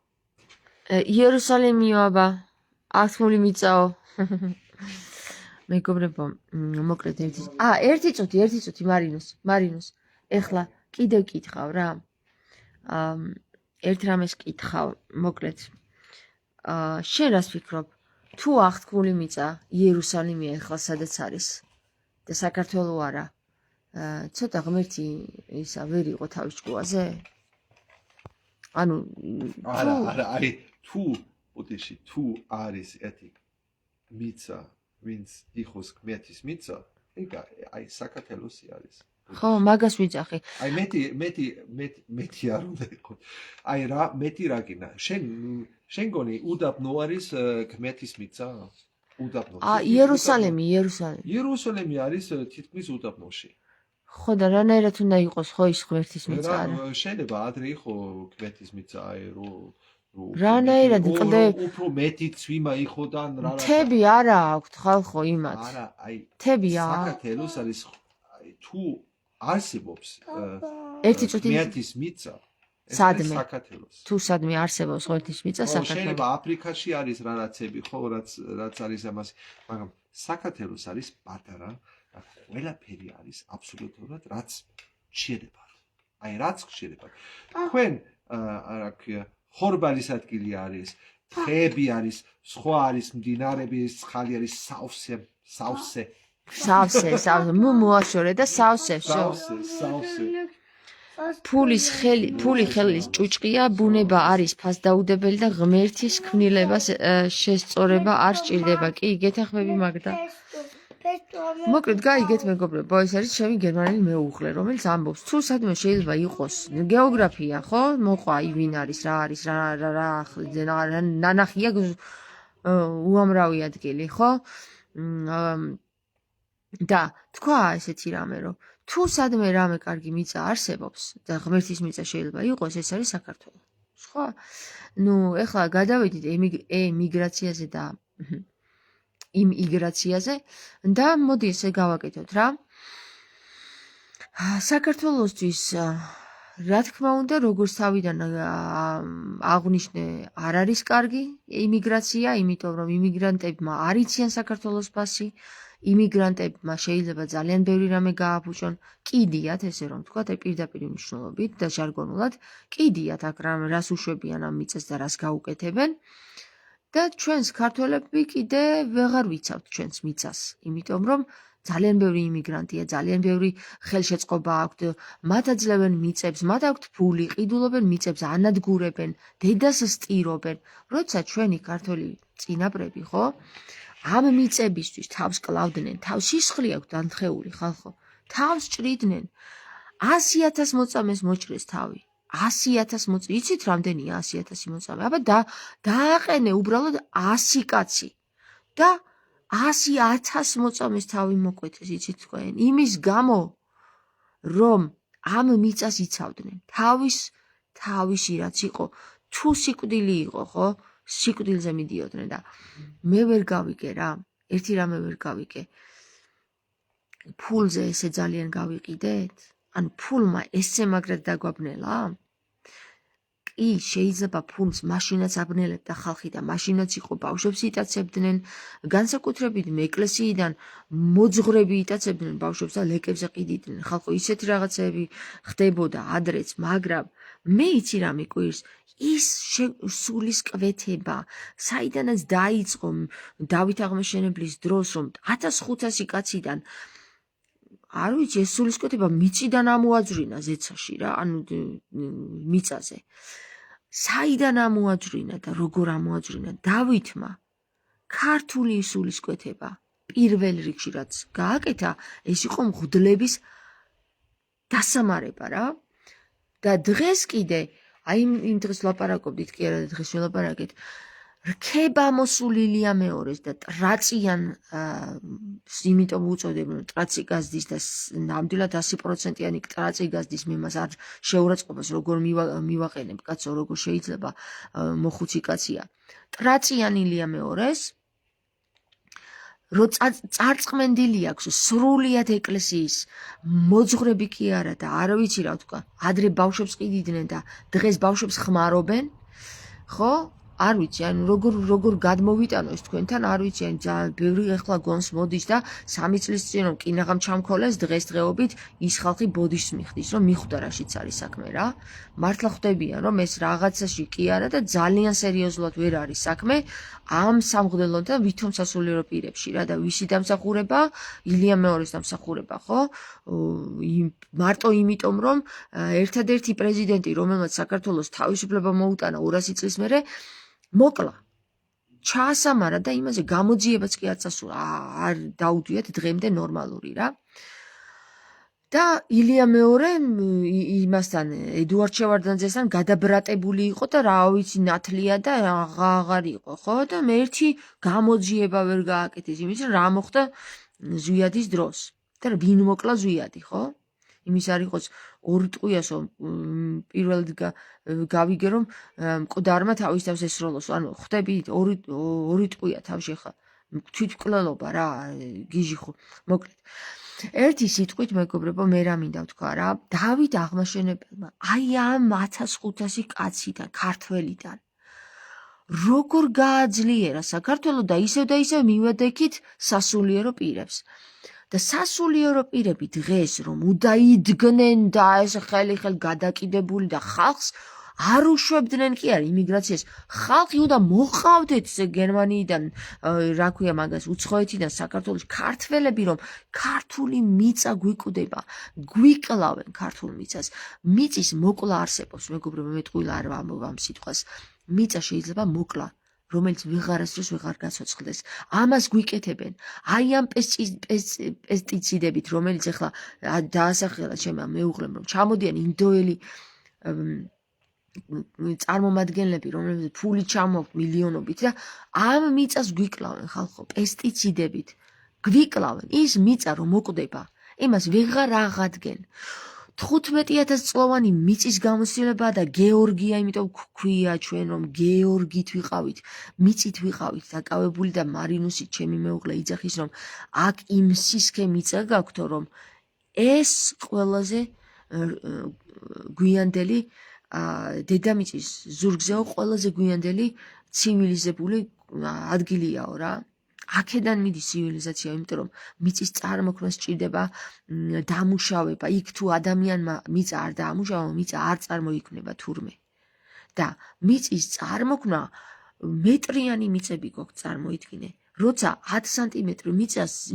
Speaker 1: იერუსალიმიო აბა. ართმული მიწაო. მეგობრებო, მოკლედ ერთი წუთი მარინოს. ეხლა კიდევ კითხავ რა. ერთ რამეს კითხავ, მოკლედ. შენ რას ფიქრობ? თუ აღთქმული მიწა იერუსალიმია ეხლა სადაც არის და საქართველო არა. ცოტა ღმერთი ისა ვერ იყო თავის ჭკუაზე? ანუ
Speaker 2: არა, აი თუ უდიში თუ არის ეთი მიწა, ვინც იყოს ღმერთის მიწა, ეგ აი საქართველოსი არის.
Speaker 1: ხო, მაგას ვიძახი.
Speaker 2: აი მეტი არ უნდა იყოს. აი რა, მეტი რა გინა. შენ გონი უდაბნო არის ღმერთის მიწა? უდაბნო. იერუსალიმი არის თითქმის უდაბნოში.
Speaker 1: ხო და რანაირად უნდა იყოს ხო ის ღმერთის მიწა არა?
Speaker 2: შეიძლება ადრე იყო ღმერთის მიწა, აი
Speaker 1: რანაირად
Speaker 2: უფრო მეტი ცვიმა იყო და რა.
Speaker 1: თები არა აქვთ ხალხო იმათ.
Speaker 2: არა, აი
Speaker 1: თებია.
Speaker 2: საქართველოს არის თუ არსებობს
Speaker 1: ერთი წუთი
Speaker 2: ღმერთის მიწა
Speaker 1: სადმე
Speaker 2: საქართველოს.
Speaker 1: თუ სადმე არსებობს ღმერთის მიწა საქართველოს.
Speaker 2: შეიძლება აფრიკაში არის რაღაცები ხო რაც არის ამას, მაგრამ საქართველოს არის პატარა და ყველაფერი არის აბსოლუტურად რაც შეიძლება. აი რაც შეიძლება. თქვენ რა ქვია ხორბალის ადგილი არის, ხეები არის, სხვა არის მდინარეები, ხალი არის სავსე. მოაშორე და სავსე. ფული ხელის ჭუჭყია, ბუნება არის ფასდაუდებელი და ღმერთის ქმნილებას შესწორება არ სჭირდება. კი, გეთანხმები მაგდა. მოკლედ გაიგეთ მეგობრებო, ეს არის ჩემი გერმანელი მეუღლე, რომელიც ამბობს, თუ სადმე შეიძლება იყოს გეოგრაფია, ხო? მოყვა ვინ არის, რა არის, რა ნანახია უამრავი ადგილი, ხო? და თქვა ესეთი რამე, რომ თუ სადმე რამე კარგი მიწა არსებობს და ღმერთის მიწა შეიძლება იყოს, ეს არის საქართველო. სხვა? ნუ ეხლა გადავიდით ემიგრაციაზე და იმიგრაციაზე და მოდი ესე გავაკეთოთ რა. საქართველოსთვის რა თქმა უნდა, როგორც თავიდან აღვნიშნე, არ არის კარგი იმიგრაცია, იმიტომ რომ იმიგრანტებმა არ იციან საქართველოს ფასი, იმიგრანტებმა შეიძლება ძალიან ბევრი რამე გააფუჭონ, კიდიათ ესე რომ ვთქვათ, პირდაპირ მნიშვნელობით და ჟარგონულად, კიდიათ აქ რას უშვებიან ამ მიწას და რას გაუკეთებენ. და ჩვენს ქართველები კიდე ვეღარ ვიცავთ ჩვენს მიწას, იმიტომ რომ ძალიან ბევრი იმიგრანტია, ძალიან ბევრი ხელშეწყობა აქვთ, მათ აძლევენ მიწებს, მათ აქვთ ფული, ყიდულობენ მიწებს, ანადგურებენ, დედას სტირობენ. როცა ჩვენი ქართველი წინაპრები, ხო? ამ მიწებისთვის თავს კლავდნენ, თავს სისხლი აქვთ დამთხეული ხალხო, თავს ჭრიდნენ. 100,000 მოწამეს მოჭრეს თავი. 100,000 იცით რამდენია 100,000 მოწამე? აბა დააყენე უბრალოდ 100 კაცი და 100,000 მოწამეს თავი მოკვეთეს, იცით თქვენ? იმის გამო, რომ ამ მიწას იცავდნენ. თავისი რაც იყო, თუ სიკვდილი იყო, ხო?
Speaker 1: სიკვდილზე მიდიოდნენ და მე ვერ გავიგე რა, ერთი რამე ვერ გავიგე. ფულზე ესე ძალიან გავიყიდეთ? ანუ ფულმა ესე მაგრად დაგვაბნელა? კი, შეიძლება ფულს მაშინაც აბნელებდა ხალხი და მაშინაც იყო ბავშვებს იტაცებდნენ, განსაკუთრებით ეკლესიიდან მოძღვრები იტაცებდნენ ბავშვებს და ლეკებზე ყიდიდნენ. ხალხო ისეთი რაღაცები ხდებოდა ადრეც, მაგრამ მე იცი რა მიკვირს, ის სულის კვეთება, საიდანაც დაიწყო დავით აღმაშენებლის დროს, რომ 1500 კაციდან არ ვიცი, ეს სულისკვეთება მიწიდან ამოაძვრინა ზეცაში რა, ანუ მიწაზე. საიდან ამოაძვრინა და როგორ ამოაძვრინა დავითმა ქართული სულისკვეთება პირველ რიგში რაც გააკეთა, ეს იყო მღვდლების დასამარება რა. და დღეს კიდე, აი იმ დღეს ვლაპარაკობდით კი არა, დღეს ველაპარაკეთ, რქება მოსულილია მეორეს და ტრაწიან, იმიტომ უწოდებენ ტრაცი გაზდის და ნამდვილად 100%-იანი ტრაცი გაზდის მე მას არ შეურაცხყოფას როგორ მივაყენებ კაცო, როგორ შეიძლება მოხუცი კაცია. ტრაწიანილია მეორეს, რო წარწყმენდილი აქვს სრულიად ეკლესიის მოძღვრები კი არა და არ ვიცი რა თქვა, ადრე ბავშვებს ყიდიდნენ და დღეს ბავშვებს ხმარობენ, ხო? არ ვიცი, ანუ როგორ გადმოვიტანო ეს თქვენთან, არ ვიცი, ანუ ძალიან ბევრი ეხლა გონს მოდის და 3 წლის წინ რომ კინაღამ ჩამქოლეს დღესდღეობით ის ხალხი ბოდიშს მიხდის, რომ მიხვდა რაშიც არის საქმე რა. მართლა ხვდებიან, რომ ეს რაღაცაში კი არა და ძალიან სერიოზულად ვერ არის საქმე ამ სამღვდელო და ვითომ სასულიერო პირებში რა და ვისი დამსახურება, ილია მეორის დამსახურება, ხო? მარტო იმიტომ, რომ ერთადერთი პრეზიდენტი, რომელმაც საქართველოს თავისუფლება მოუტანა 200 წლის მერე მოკლა, ჩაასამარა და იმაზე გამოძიებაც კი არ წასულა, არ დაუდვიათ დღემდე ნორმალური რა. და ილია მეორე იმასთან, ედუარდ შევარდნაძესთან გადაბრატებული იყო და რა ვიცი, ნათლია და აღარ იყო, ხო? და მე ერთი გამოძიება ვერ გააკეთეს იმის, რა მოხდა ზვიადის დროს. და ვინ მოკლა ზვიადი, ხო? იმის არ იყოს 2 ტყვიასო პირველად გავიგე რომ მკვდარმა თავის თავს ესროლოს, ანუ ხვდები 2 ტყვია თავში ხა თვითმკვლელობა რა, გიჟი ხო, მოკლედ. ერთი სიტყვით მეგობრებო, მე რა მინდა ვთქვა რა, დავით აღმაშენებელმა აი ამ 1500 კაციდან, ქართველიდან როგორ გააძლიერა საქართველო და ისევ მივედექით სასულიერო პირებს. და სასულიერო პირები დღეს რომ უდაიდგნენ და ეს ხელი გადაკიდებული და ხალხს არ უშვებდნენ კი არა იმიგრაციას, ხალხი უნდა მოყავდეთ გერმანიიდან, რა ქვია მაგას, უცხოეთიდან საქართველოში ქართველები რომ ქართული მიწა გვიკვდება, გვიკლავენ ქართულ მიწას. მიწის მოკლა არსებობს, მეგობრებო, მე ტყუილა არ ვამბობ ამ სიტყვას. მიწა შეიძლება მოკლა, რომელიც ვეღარასდროს ვეღარ გაცოცხლდეს. ამას გვიკეთებენ. აი ამ პესტიციდებით, რომელიც ახლა დაასახელა ჩემმა მეუღლემ, რომ ჩამოდიან ინდოელი წარმომადგენლები, რომლებიც ფული ჩამოვთ მილიონობით და ამ მიწას გვიკლავენ ხალხო, პესტიციდებით. გვიკლავენ. ის მიწა რომ მოკვდება, იმას ვეღარ აღადგენ. 15,000 წლოვანი მიწის გამოცდილება და გეორგია, იმიტომ გვქვია ჩვენ რომ გეორგით ვიყავით, მიწით ვიყავით დაკავებული და მარინუსით ჩემი მეუღლე იძახის რომ აქ იმ სისქე მიწა გაქვთო რომ ეს ყველაზე გვიანდელი დედამიწის ზურგზეო ყველაზე გვიანდელი ცივილიზებული ადგილიაო რა. აქედან მიდის ცივილიზაცია, იმიტომ რომ მიწის წარმოქმნას სჭირდება დამუშავება. იქ თუ ადამიანმა მიწა არ დაამუშავა, მიწა არ წარმოიქმნება თურმე. და მიწის წარმოქმნა მეტრიანი მიწები გვაქვს წარმოიდგინე. როცა 10 სანტიმეტრი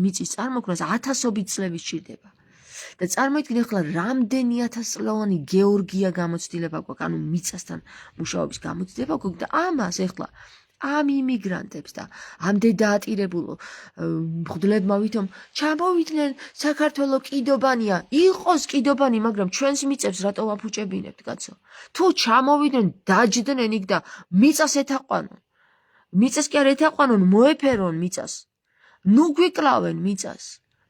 Speaker 1: მიწის წარმოქმნას 1000 წლები სჭირდება. და წარმოიდგინე ახლა რამდენი 1000 წლოვანი გეორგია გამოცდილება გვაქვს, ანუ მიწასთან მუშაობის გამოცდილება გვაქვს და ამას ახლა ამ იმიგრანტებს და ამდე დაატირებულო მღვდლებმა ვითომ ჩამოვიდნენ საქართველო კიდობანია, იყოს კიდობანი, მაგრამ ჩვენს მიწებს რატო ვაფუჭებინებთ კაცო? თუ ჩამოვიდნენ დაჯდნენ იქ და მიწას ეთაყვანონ. მიწას კი არ ეთაყვანონ, მოეფერონ მიწას. ნუ გვიკლავენ მიწას.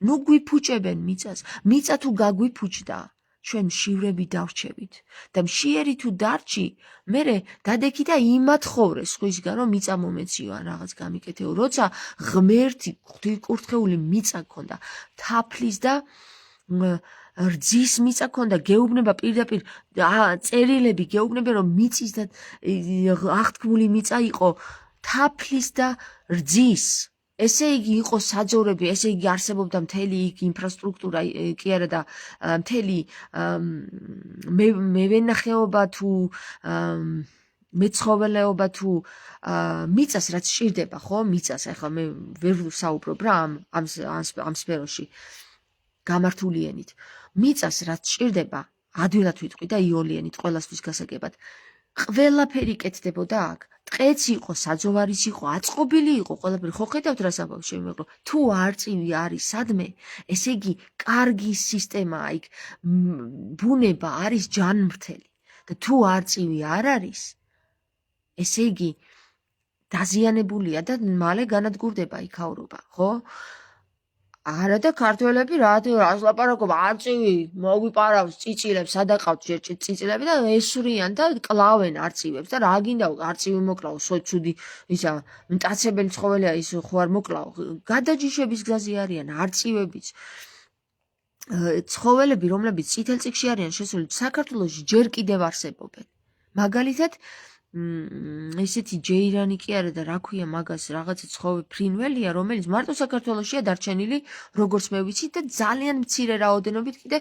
Speaker 1: ნუ გვიფუჭებენ მიწას. მიწა თუ გაგვიფუჭდა, ჩვენ მშივრები დავრჩებით და მშიერი თუ დარჩი, მერე დადექი და იმათხოვრეს სხვისგან რომ მიწა მომეციო ან რაღაც გამიკეთეო, როცა ღმერთი ღვთისკურთხეული მიწა ქონდა, თაფლის და რძის მიწა ქონდა, გეუბნება პირდაპირ წერილები გეუბნება რომ მიწის და აღთქმული მიწა იყო თაფლის და რძის. ესე იგი იყო საძოვრები, ესე იგი არსებობდა მთელი იქ ინფრასტრუქტურა კი არა და მთელი მევენახეობა თუ მეცხოველეობა თუ მიწას რაც სჭირდება, ხო? მიწას ახლა მე ვერ საუბრობ რა ამ სფეროში გამართული ენით. მიწას რაც სჭირდება, ადვილად ვიტყვი და იოლიენით ყველასთვის გასაგებად. ყველაფერი კეთდებოდა აქ. ტყეც იყო, საძოვარიც იყო, აწყობილი იყო, ყველაფერი. ხო ხედავთ რა საბავშვო შემეღო. თუ არწივი არის სადმე, ესე იგი კარგი სისტემაა იქ. ბუნება არის ჯანმრთელი. და თუ არწივი არ არის, ესე იგი დაზიანებულია და მალე განადგურდება იქაურობა, ხო? არა და ქართველები რას ლაპარაკობ, არწივი მოგვიპარავს, წიწილებს, სადაყავთ ჯერ წიწილები და ესვრიან და კლავენ არწივებს და რა გინდა არწივი მოკლაო, ცუდი ისა მტაცებელი ცხოველია ის ხო არ მოკლაო. გადაჯიშების გზაზე არიან არწივებიც. ცხოველები, რომლებიც წითელ წიგნში არიან შესული, საქართველოში ჯერ კიდევ არსებობენ. მაგალითად ესეთი ჯეირანი კი არა და რა ქვია მაგას რაღაცა ცხოვე ფრინველია, რომელიც მარტო საქართველოშია დარჩენილი, როგორც მე ვიცი და ძალიან მცირე რაოდენობით კიდე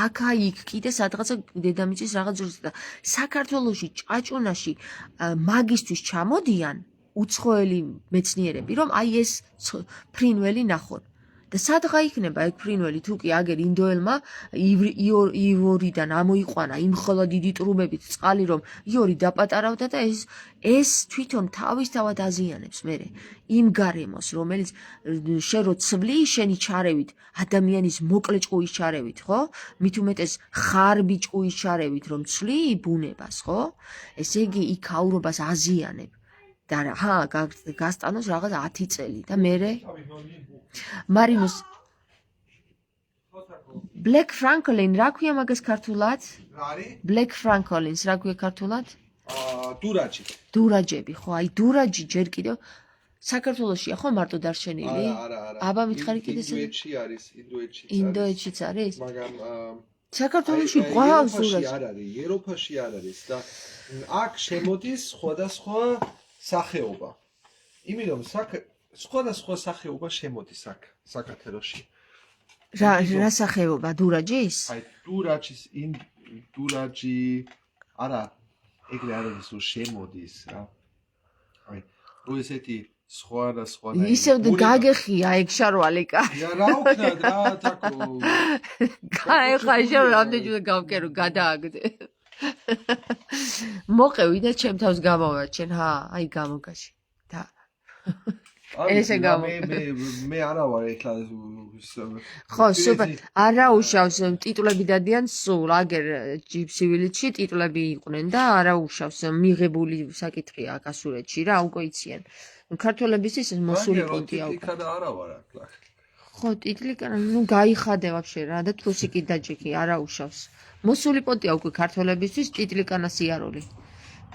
Speaker 1: აქა-იქ კიდე სადღაცა დედამიწის რაღაც ზურგზე და საქართველოში ჭაჭუნაში მაგისთვის ჩამოდიან უცხოელი მეცნიერები, რომ აი ეს ფრინველი ნახონ. და სადღა იქნება ეგ ფრინველი თუ კი აგერ ინდოელმა იორიდან ამოიყვანა იმ ხოლო დიდი ტრუბებით წყალი რომ იორი დაპატარავდა და ეს თვითონ თავისთავად აზიანებს მერე იმ გარემოს რომელიც შენ რო ცვლი შენი ჩარევით ადამიანის მოკლე ჭკუის ჩარევით ხო მით უმეტეს ხარბი ჭკუის ჩარევით რომ ცვლი ბუნებას ხო ესე იგი იქ აურობას აზიანებ და გასტანოს რაღაც 10 წელი და მერე მარინოს Black Franklin რა ქვია მაგას ქართულად?
Speaker 2: რა არის?
Speaker 1: Black Franklins რა ქვია ქართულად?
Speaker 2: დურაჯი.
Speaker 1: დურაჯები ხო, აი დურაჯი ჯერ კიდევ საქართველოშია ხო მარტო დარჩენილი?
Speaker 2: არა.
Speaker 1: აბა მითხარი კიდე
Speaker 2: ინდოეთში არის,
Speaker 1: ინდოეთშიც არის?
Speaker 2: მაგრამ
Speaker 1: საქართველოში ყავს დურაჯი.
Speaker 2: არ არის, ევროპაში არ არის და აქ შემოდის სხვადასხვა სახეობა. იმიტომ სხვადასხვა სახეობა შემოდის აქ საქართველოში.
Speaker 1: რა სახეობა დურაჯის?
Speaker 2: აი დურაჯი არა ეგრე არ არის რომ შემოდის რა. აი რო ესეთი სხვადასხვა
Speaker 1: ისევ გაგეხია ეგ შარვალიკა.
Speaker 2: რა უქნად რა თაკო.
Speaker 1: ხა შენ რამდენჯერ გავკერო გადააგდე. მოყევი და ჩემ თავს გამოვაჩენ ჰა აი გამოგაში და ესე გამო
Speaker 2: მე არა ვარ ეხლა
Speaker 1: ხო სუპერ არა უშავს ტიტულები დადიან სულ აგერ ჯიფსივილიჩი ტიტულები იყვნენ და არა უშავს მიღებული საკითხია აქ ასურეთში რა უკვე იციან ქართველებისთვის ეს მოსული პონტია უკვე
Speaker 2: ტიტლიკა არა ვარ აქ
Speaker 1: ხო ტიტლიკა ნუ გაიხადე ვაფშე რა და ტრუსიკი დაჭიქი არა უშავს მოსული პონტია უკვე ქართველებისთვის ტიტლიკანა სიარული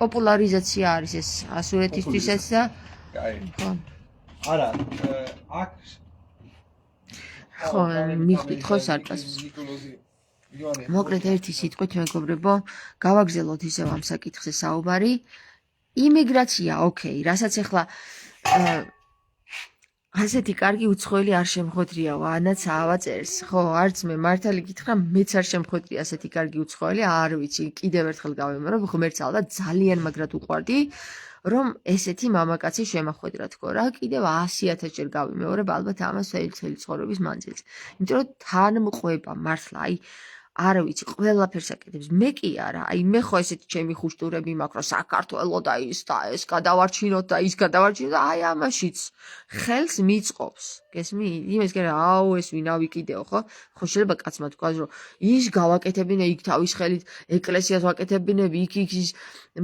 Speaker 1: პოპულარიზაცია არის ეს ასურეთისთვისაც და
Speaker 2: ხო არა აქ
Speaker 1: ხო მიხვდით ხო სარკას მოკლედ ერთი სიტყვით მეგობრებო გავაგზელოთ ისევ ამ საკითხზე საუბარი იმიგრაცია ოკეი რასაც ახლა ასეთი კარგი უცხოელი არ შემხვედრიაო ანაც ავაწერს ხო არც მე მართალი გითხრა მეც არ შემხვედრია ასეთი კარგი უცხოელი არ ვიცი კიდევ ერთხელ გავიმეორე ღმერთს ალბათ ძალიან მაგრად უყვარდი რომ ესეთი მამაკაცი შემახვედრა თქო რა კიდევ 100,000-ჯერ გავიმეორებ ალბათ ამას მთელი ცხოვრების მანძილზე იმიტომ რომ თან მყვება მართლა აი არ ვიცი ყველაფერს აკეთებს მე კი არა აი მე ხო ესეთი ჩემი ხუშტურები მაქვს რომ საქართველო და ის და ეს გადავარჩინოთ და ის გადავარჩინოთ და აი ამაშიც ხელს მიწყობს გესმი იმას კი არა აუ ეს ვინ ავიკიდეო ხო შეიძლება კაცმა თქვას რომ ის გავაკეთებინე იქ თავის ხელით ეკლესიას ვაკეთებინები იქ ის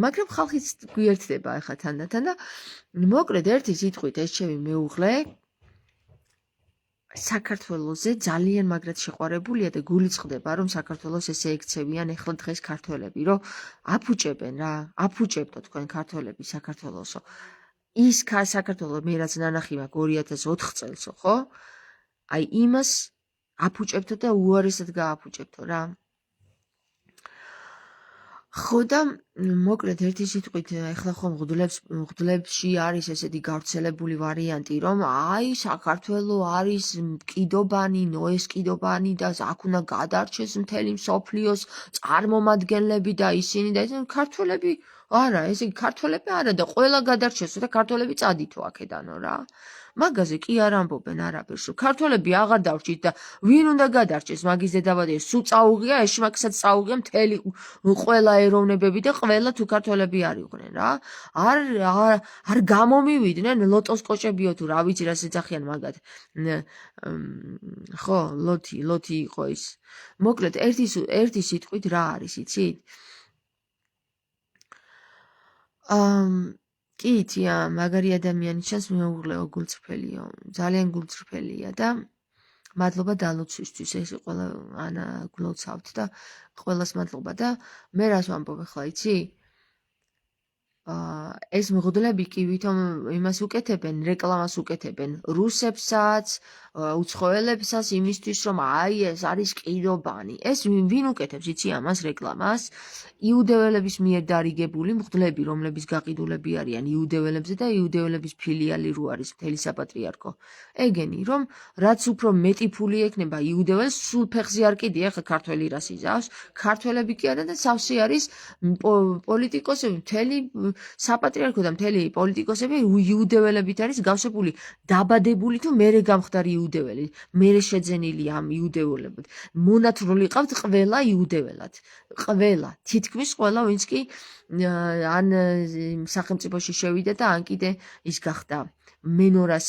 Speaker 1: მაგრამ ხალხიც გვიერთდება ახლა თანდათან და მოკლედ ერთი სიტყვით ეს ჩემი მეუღლე საქართველოზე ძალიან მაგრად შეყვარებულია და გული წყდება, რომ საქართველოს ესე ექცევიან ეხლა დღეს ქართველები, რომ აფუჭებენ რა, აფუჭებდო თქვენ ქართველები საქართველოსო. ის საქართველო მე რაც ნანახი მაქვს 2004 წელსო, ხო? აი იმას აფუჭებდო და უარესად გააფუჭებდო რა. ხო და მოკლედ ერთი სიტყვით ეხლა ხომ მღვდლებში არის ესეთი გავრცელებული ვარიანტი, რომ აი საქართველო არის მკიდობანი, ნოეს კიდობანი და აქ უნდა გადარჩეს მთელი მსოფლიოს წარმომადგენლები და ისინი და ისინი ქართველები არა, ესე იგი ქართველები არა და ყველა გადარჩესო და ქართველები წადითო აქედანო რა. მაგაზე კი არ ამბობენ არაფერს, რომ ქართველები აღარ დავრჩით და ვინ უნდა გადარჩეს მაგის დედავადია, სულ წაუღია, ეშმაკსაც წაუღია მთელი ყველა ეროვნებები და ყველა თუ ქართველები არიყვნენ რა. არ გამომივიდნენ ლოტოს კოჭებიო თუ რა ვიცი რა ეძახიან მაგათ. ხო, ლოთი იყო ის. მოკლედ ერთი სიტყვით რა არის, იცით? კი, თია, მაგარი ადამიანი ჩანს მეუღლეო გულწრფელიო, ძალიან გულწრფელია და მადლობა დალოცვისთვის, ეს ყველა ანა გლოცავთ და ყველას მადლობა და მე რას ვამბობ ახლა, იცი? ეს მღვდლები კი ვითომ იმას უკეთებენ, რეკლამას უკეთებენ რუსებსაც, უცხოელებსაც იმისთვის, რომ აი ეს არის ყიდობანი. ეს ვინ უკეთებს, იცი ამას რეკლამას? იუდეველების მიერ დარიგებული მღვდლები, რომლების გაყიდულები არიან იუდეველებზე და იუდეველების ფილიალი რო არის მთელი საპატრიარქო. ეგენი, რომ რაც უფრო მეტი ფული ექნება იუდეველს, სულ ფეხზე არ კიდია, ხა ქართველი რას იზავს? ქართველები კი არა და სავსე არის პოლიტიკოსები, მთელი საპატრიარქო და მთელი პოლიტიკოსები იუდეველებით არის გავსებული, დაბადებული თუ მერე გამხდარი იუდეველი, მერე შეძენილი ამ იუდეველებად. მონათრული ყავთ ყველა იუდეველად. ყველა, თითქმის ყველა, ვინც კი ან სახელმწიფოში შევიდა და ან კიდე ის გახდა მენორას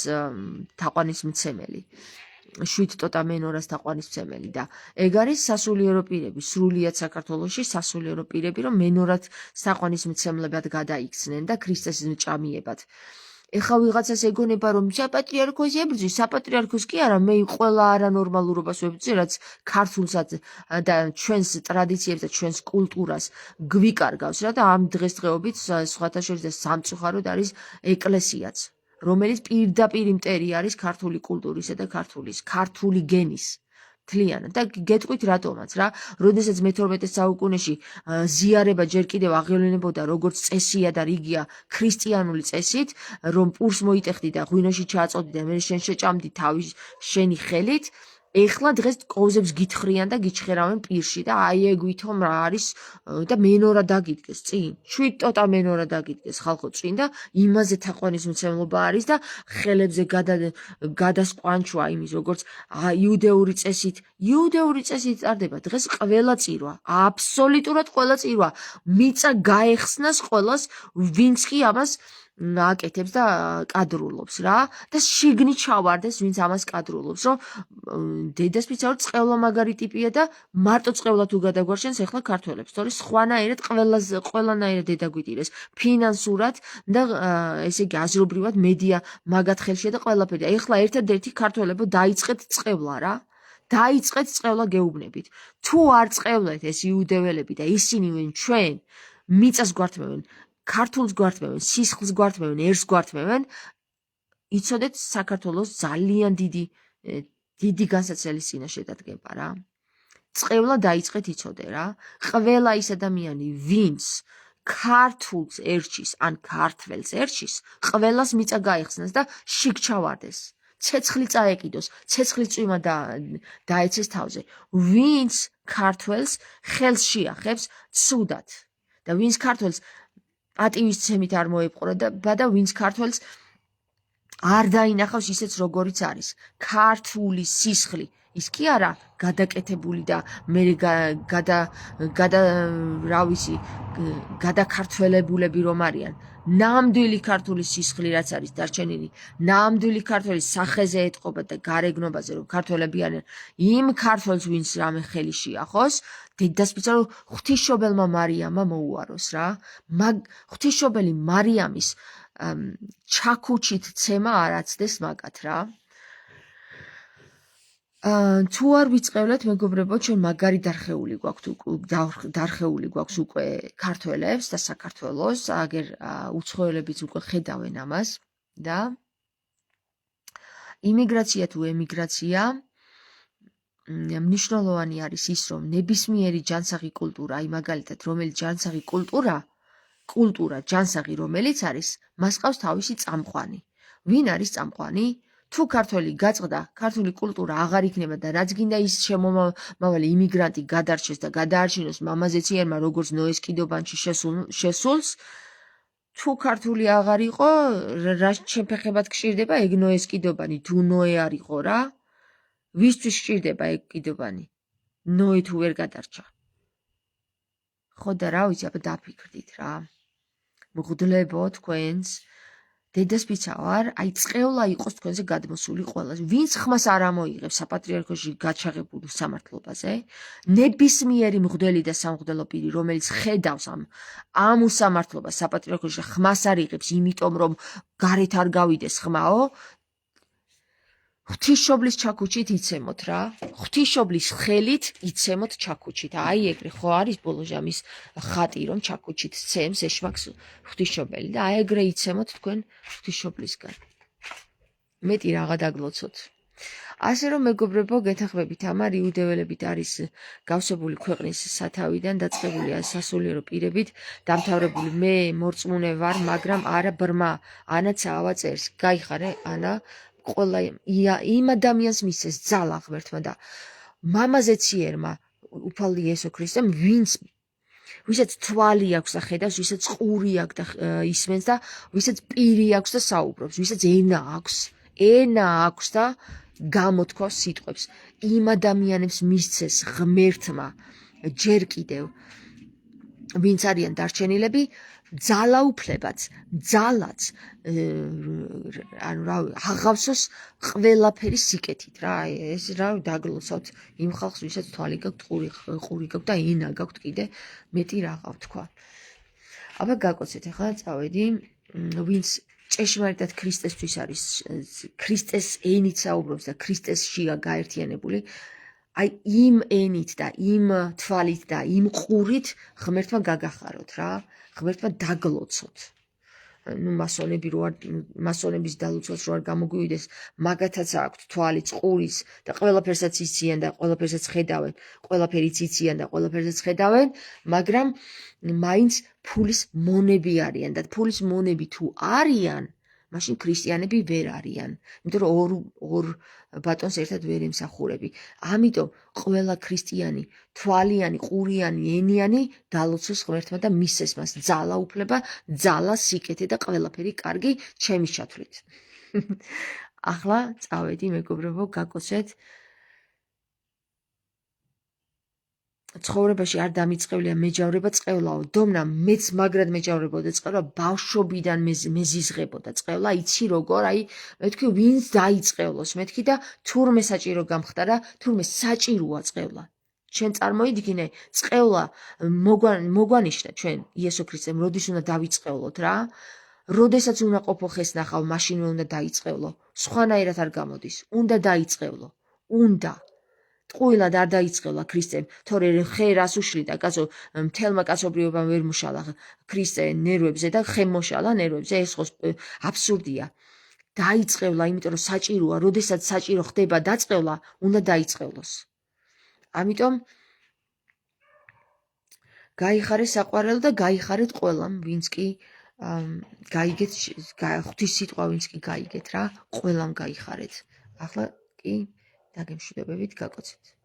Speaker 1: თაყვანისმცემელი. შვიდ-ტოტა მენორას თაყვანისმცემელი და ეგ არის სასულიერო პირები, სრულიად საქართველოში სასულიერო პირები, რომ მენორად თაყვანისმცემლებად გადაიქცნენ და ქრისტეს ჭამიებად. ეხლა ვიღაცას ეგონება, რომ საპატრიარქოს ებრძვის, საპატრიარქოს კი არა, მე ყველა არანორმალურობას ვებრძვი, რაც ქართულსაც და ჩვენს ტრადიციებს და ჩვენს კულტურას გვიკარგავს რა და ამ დღესდღეობით სხვათა შორის და სამწუხაროდ არის ეკლესიაც. რომელიც პირდაპირ მტერი არის ქართული კულტურისა და ქართული გენის თლიანად და გეტყვით რატომაც რა, როდესაც მე-12 საუკუნეში ზიარება ჯერ კიდევ აღევლინებოდა როგორც წესია და რიგია ქრისტიანული წესით, რომ პურს მოიტეხდი და ღვინოში ჩააწოდი და მე შენ შეჭამდი თავის შენი ხელით, ეხლა დღეს კოვზებს გითხრიან და გიჩხერავენ პირში და აი ეგ ვითომ რა არის და მენორა დაგიდგეს წინ, შვიდ-ტოტა მენორა დაგიდგეს ხალხო წინ და იმაზე თაყვანისმცემლობა არის და ხელებზე გადასყვანჩვა იმის როგორც იუდეური წესით წარდება დღეს ყველა წირვა, აბსოლუტურად ყველა წირვა, მიწა გაეხსნას ყველას, ვინც კი ამას აკეთებს და კადრულობს რა და შიგნით ჩავარდეს ვინც ამას კადრულობს, რომ დედასპიცა რომ წყევლა მაგარი ტიპია და მარტო წყევლა თუ გადაგვარჩენს ეხლა ქართველებს, თორე სხვანაირად ყველანაირად დედაგვიტირეს ფინანსურად და ესე იგი აზრობრივად მედია მაგათ ხელშია და ყველაფერი. ეხლა ერთადერთი ქართველებო დაიწყეთ წყევლა რა. დაიწყეთ წყევლა გეუბნებით. თუ არ წყევლეთ ეს იუდეველები და ისინი ვინ ჩვენ მიწას გვართმევენ, ქართულს გვართმევენ, სისხლს გვართმევენ, ერს გვართმევენ, იცოდეთ საქართველოს ძალიან დიდი განსაცდელის წინაშე დადგება რა. წყევლა დაიწყეთ იცოდე რა. ყველა ის ადამიანი, ვინც ქართულს ერჩის, ან ქართველს ერჩის, ყველას მიწა გაიხსნას და შიგ ჩავარდეს. ცეცხლი წაეკიდოს, ცეცხლის წვიმა დაეცეს თავზე. ვინც ქართველს ხელს შეახებს ცუდად და ვინც ქართველს პატივისცემით არ მოეპყრა და ვინც ქართველს არ დაინახავს ისეც როგორიც არის. ქართული სისხლი ის კი არა გადაკეთებული და მე გადაქართველებულები რომ არიან. ნამდვილი ქართული სისხლი რაც არის დარჩენილი, ნამდვილი ქართველი სახეზე ეტყობა და გარეგნობაზე რომ ქართველები არიან, იმ ქართველს ვინც რამე ხელი შეახოს, დედასპიცა რომ ღვთისმშობელმა მარიამმა მოუაროს რა. ღვთისმშობელი მარიამის ჩაქუჩით ცემა არ აცდეს მაგათ რა. თუ არ ვიწყევლეთ მეგობრებო, ჩვენ მაგარი დარხეული გვაქვს უკვე ქართველებს და საქართველოს, აგერ უცხოელებიც უკვე ხედავენ ამას და იმიგრაცია თუ ემიგრაცია მნიშვნელოვანი არის ის, რომ ნებისმიერი ჯანსაღი კულტურა, აი მაგალითად, რომელიც ჯანსაღი კულტურა, ჯანსაღი რომელიც არის, მას ყავს თავისი წამყვანი. ვინ არის წამყვანი? თუ ქართველი გაწყდა, ქართული კულტურა აღარ იქნება და რაც გინდა ის შემომავალი იმიგრანტი გადარჩეს და გადაარჩინოს მამაზეციერმა როგორც ნოეს კიდობანში შესულს, თუ ქართული აღარ იყო, რა შეფეხებად გჭირდება ეგ ნოეს კიდობანი, თუ ნოე არ იყო რა, ვისთვის გჭირდება ეგ კიდობანი? ნოე თუ ვერ გადარჩა. ხო და რა ვიცი, აბა დაფიქრდით რა. მღვდლებო თქვენს დედასპიცა ვარ, აი წყევლა იყოს თქვენზე გადმოსული ყველას. ვინც ხმას არ ამოიღებს საპატრიარქოში გაჩაღებულ სამართლობაზე, ნებისმიერი მღვდელი და სამღვდელო პირი, რომელიც ხედავს ამ უსამართლობას საპატრიარქოში ხმას არ იღებს, იმიტომ რომ გარეთ არ გავიდეს ხმაო, ღვთისმშობლის ჩაქუჩით იცემოთ რა. ღვთისმშობლის ხელით იცემოთ ჩაქუჩით. აი ეგრე ხო არის ბოლოჟამის ხატი, რომ ჩაქუჩით ცემს ეშვაქს ღვთისმშობელი და აი ეგრე იცემოთ თქვენ ღვთისმშობლისგან. მეტი რაღა დაგლოცოთ. ასე რომ მეგობრებო, გეთანხმებით ამარ იუდეველებით არის გავსებული ქვეყნის სათავიდან დაწყებულია სასულიერო პირებით დამთავრებული. მე მორწმუნე ვარ, მაგრამ არა ბრმა. ანაც ავაწერს. გაიხარე ანა. ყველა იმ ადამიანს მისცეს ძალა ღმერთმა და მამაზეციერმა უფალი იესო ქრისტემ, ვისაც თვალი აქვს და ხედავს, ვისაც ყური აქვს და ისმენს და ვისაც პირი აქვს და საუბრობს, ვისაც ენა აქვს და გამოთქვას სიტყვებს, იმ ადამიანებს მისცეს ღმერთმა ჯერ კიდევ ვინც არიან დარჩენილები, ძალაუფლებაც, ძალაც აღავსოს ყველაფერი სიკეთით რა. ეს რა დაგლოცავთ იმ ხალხს, ვისაც თვალი გაქვთ, ყური გაქვთ და ენა გაქვთ კიდე მეტი რაღა ვთქვა. აბა გაკოცეთ, ახლა წავედი, ვინც ჭეშმარიტად ქრისტესთვის არის, ქრისტეს ენით საუბრობს და ქრისტესშია გაერთიანებული, აი იმ ენით და იმ თვალით და იმ ყურით ღმერთმა გაგახაროთ რა. ღმერთმა დაგლოცოთ. მასონების დალოცვას რო არ გამოგვივიდეს, მაგათაც აქვთ თვალიც, ყურიც და ყველაფერსაც იციან და ყველაფერსაც ხედავენ, ყველაფერიც იციან და ყველაფერსაც ხედავენ, მაგრამ მაინც ფულის მონები არიან და ფულის მონები თუ არიან, მაშინ ქრისტიანები ვერ არიან. იმიტომ რომ ორ ბატონს ერთად ვერ ემსახურები. ამიტომ ყველა ქრისტიანი, თვალიანი, ყურიანი, ენიანი დალოცოს ღმერთმა და მისცეს მას ძალა უფლება, ძალა, სიკეთე და ყველაფერი კარგი ჩემის ჩათვლით. ახლა წავედი მეგობრებო, გაკოცეთ. ცხოვრებაში არ დამიწყევლია მეჯავრება წყევლაო, დომნა მეც მაგრად მეჯავრებოდა წყევლა, ბავშვობიდან მეზიზღებოდა წყევლა, იცი როგორ, აი მეთქი ვინც დაიწყევლოს, მეთქი და თურმე საჭირო გამხდარა, თურმე საჭიროა წყევლა. ჩვენ წარმოიდგინე, წყევლა მოგვანიშნა ჩვენ იესო ქრისტემ, როდის უნდა დავიწყევლოთ რა, როდესაც უნდა ყოფილ ხეს ნახავ, მაშინვე უნდა დაიწყევლო, სხვანაირად არ გამოდის, უნდა დაიწყევლო, უნდა. ტყუილად არ დაიწყევლა ქრისტემ, თორე ხე რას უშლიდა, კაცო, მთელმა კაცობრიობამ ვერ მუშალა ქრისტე ნერვებზე და ხე მოშალა ნერვებზე, ეს ხო აბსურდია. დაიწყევლა, იმიტომ რომ საჭიროა, როდესაც საჭირო ხდება დაწყევლა, უნდა დაიწყევლოს. ამიტომ გაიხარეთ საყვარელო და გაიხარეთ ყველამ, ვინც კი გაიგეთ, ღვთის სიტყვა ვინც კი გაიგეთ რა, ყველამ გაიხარეთ. ახლა კი დაგემშვიდობებით, გაკოცეთ.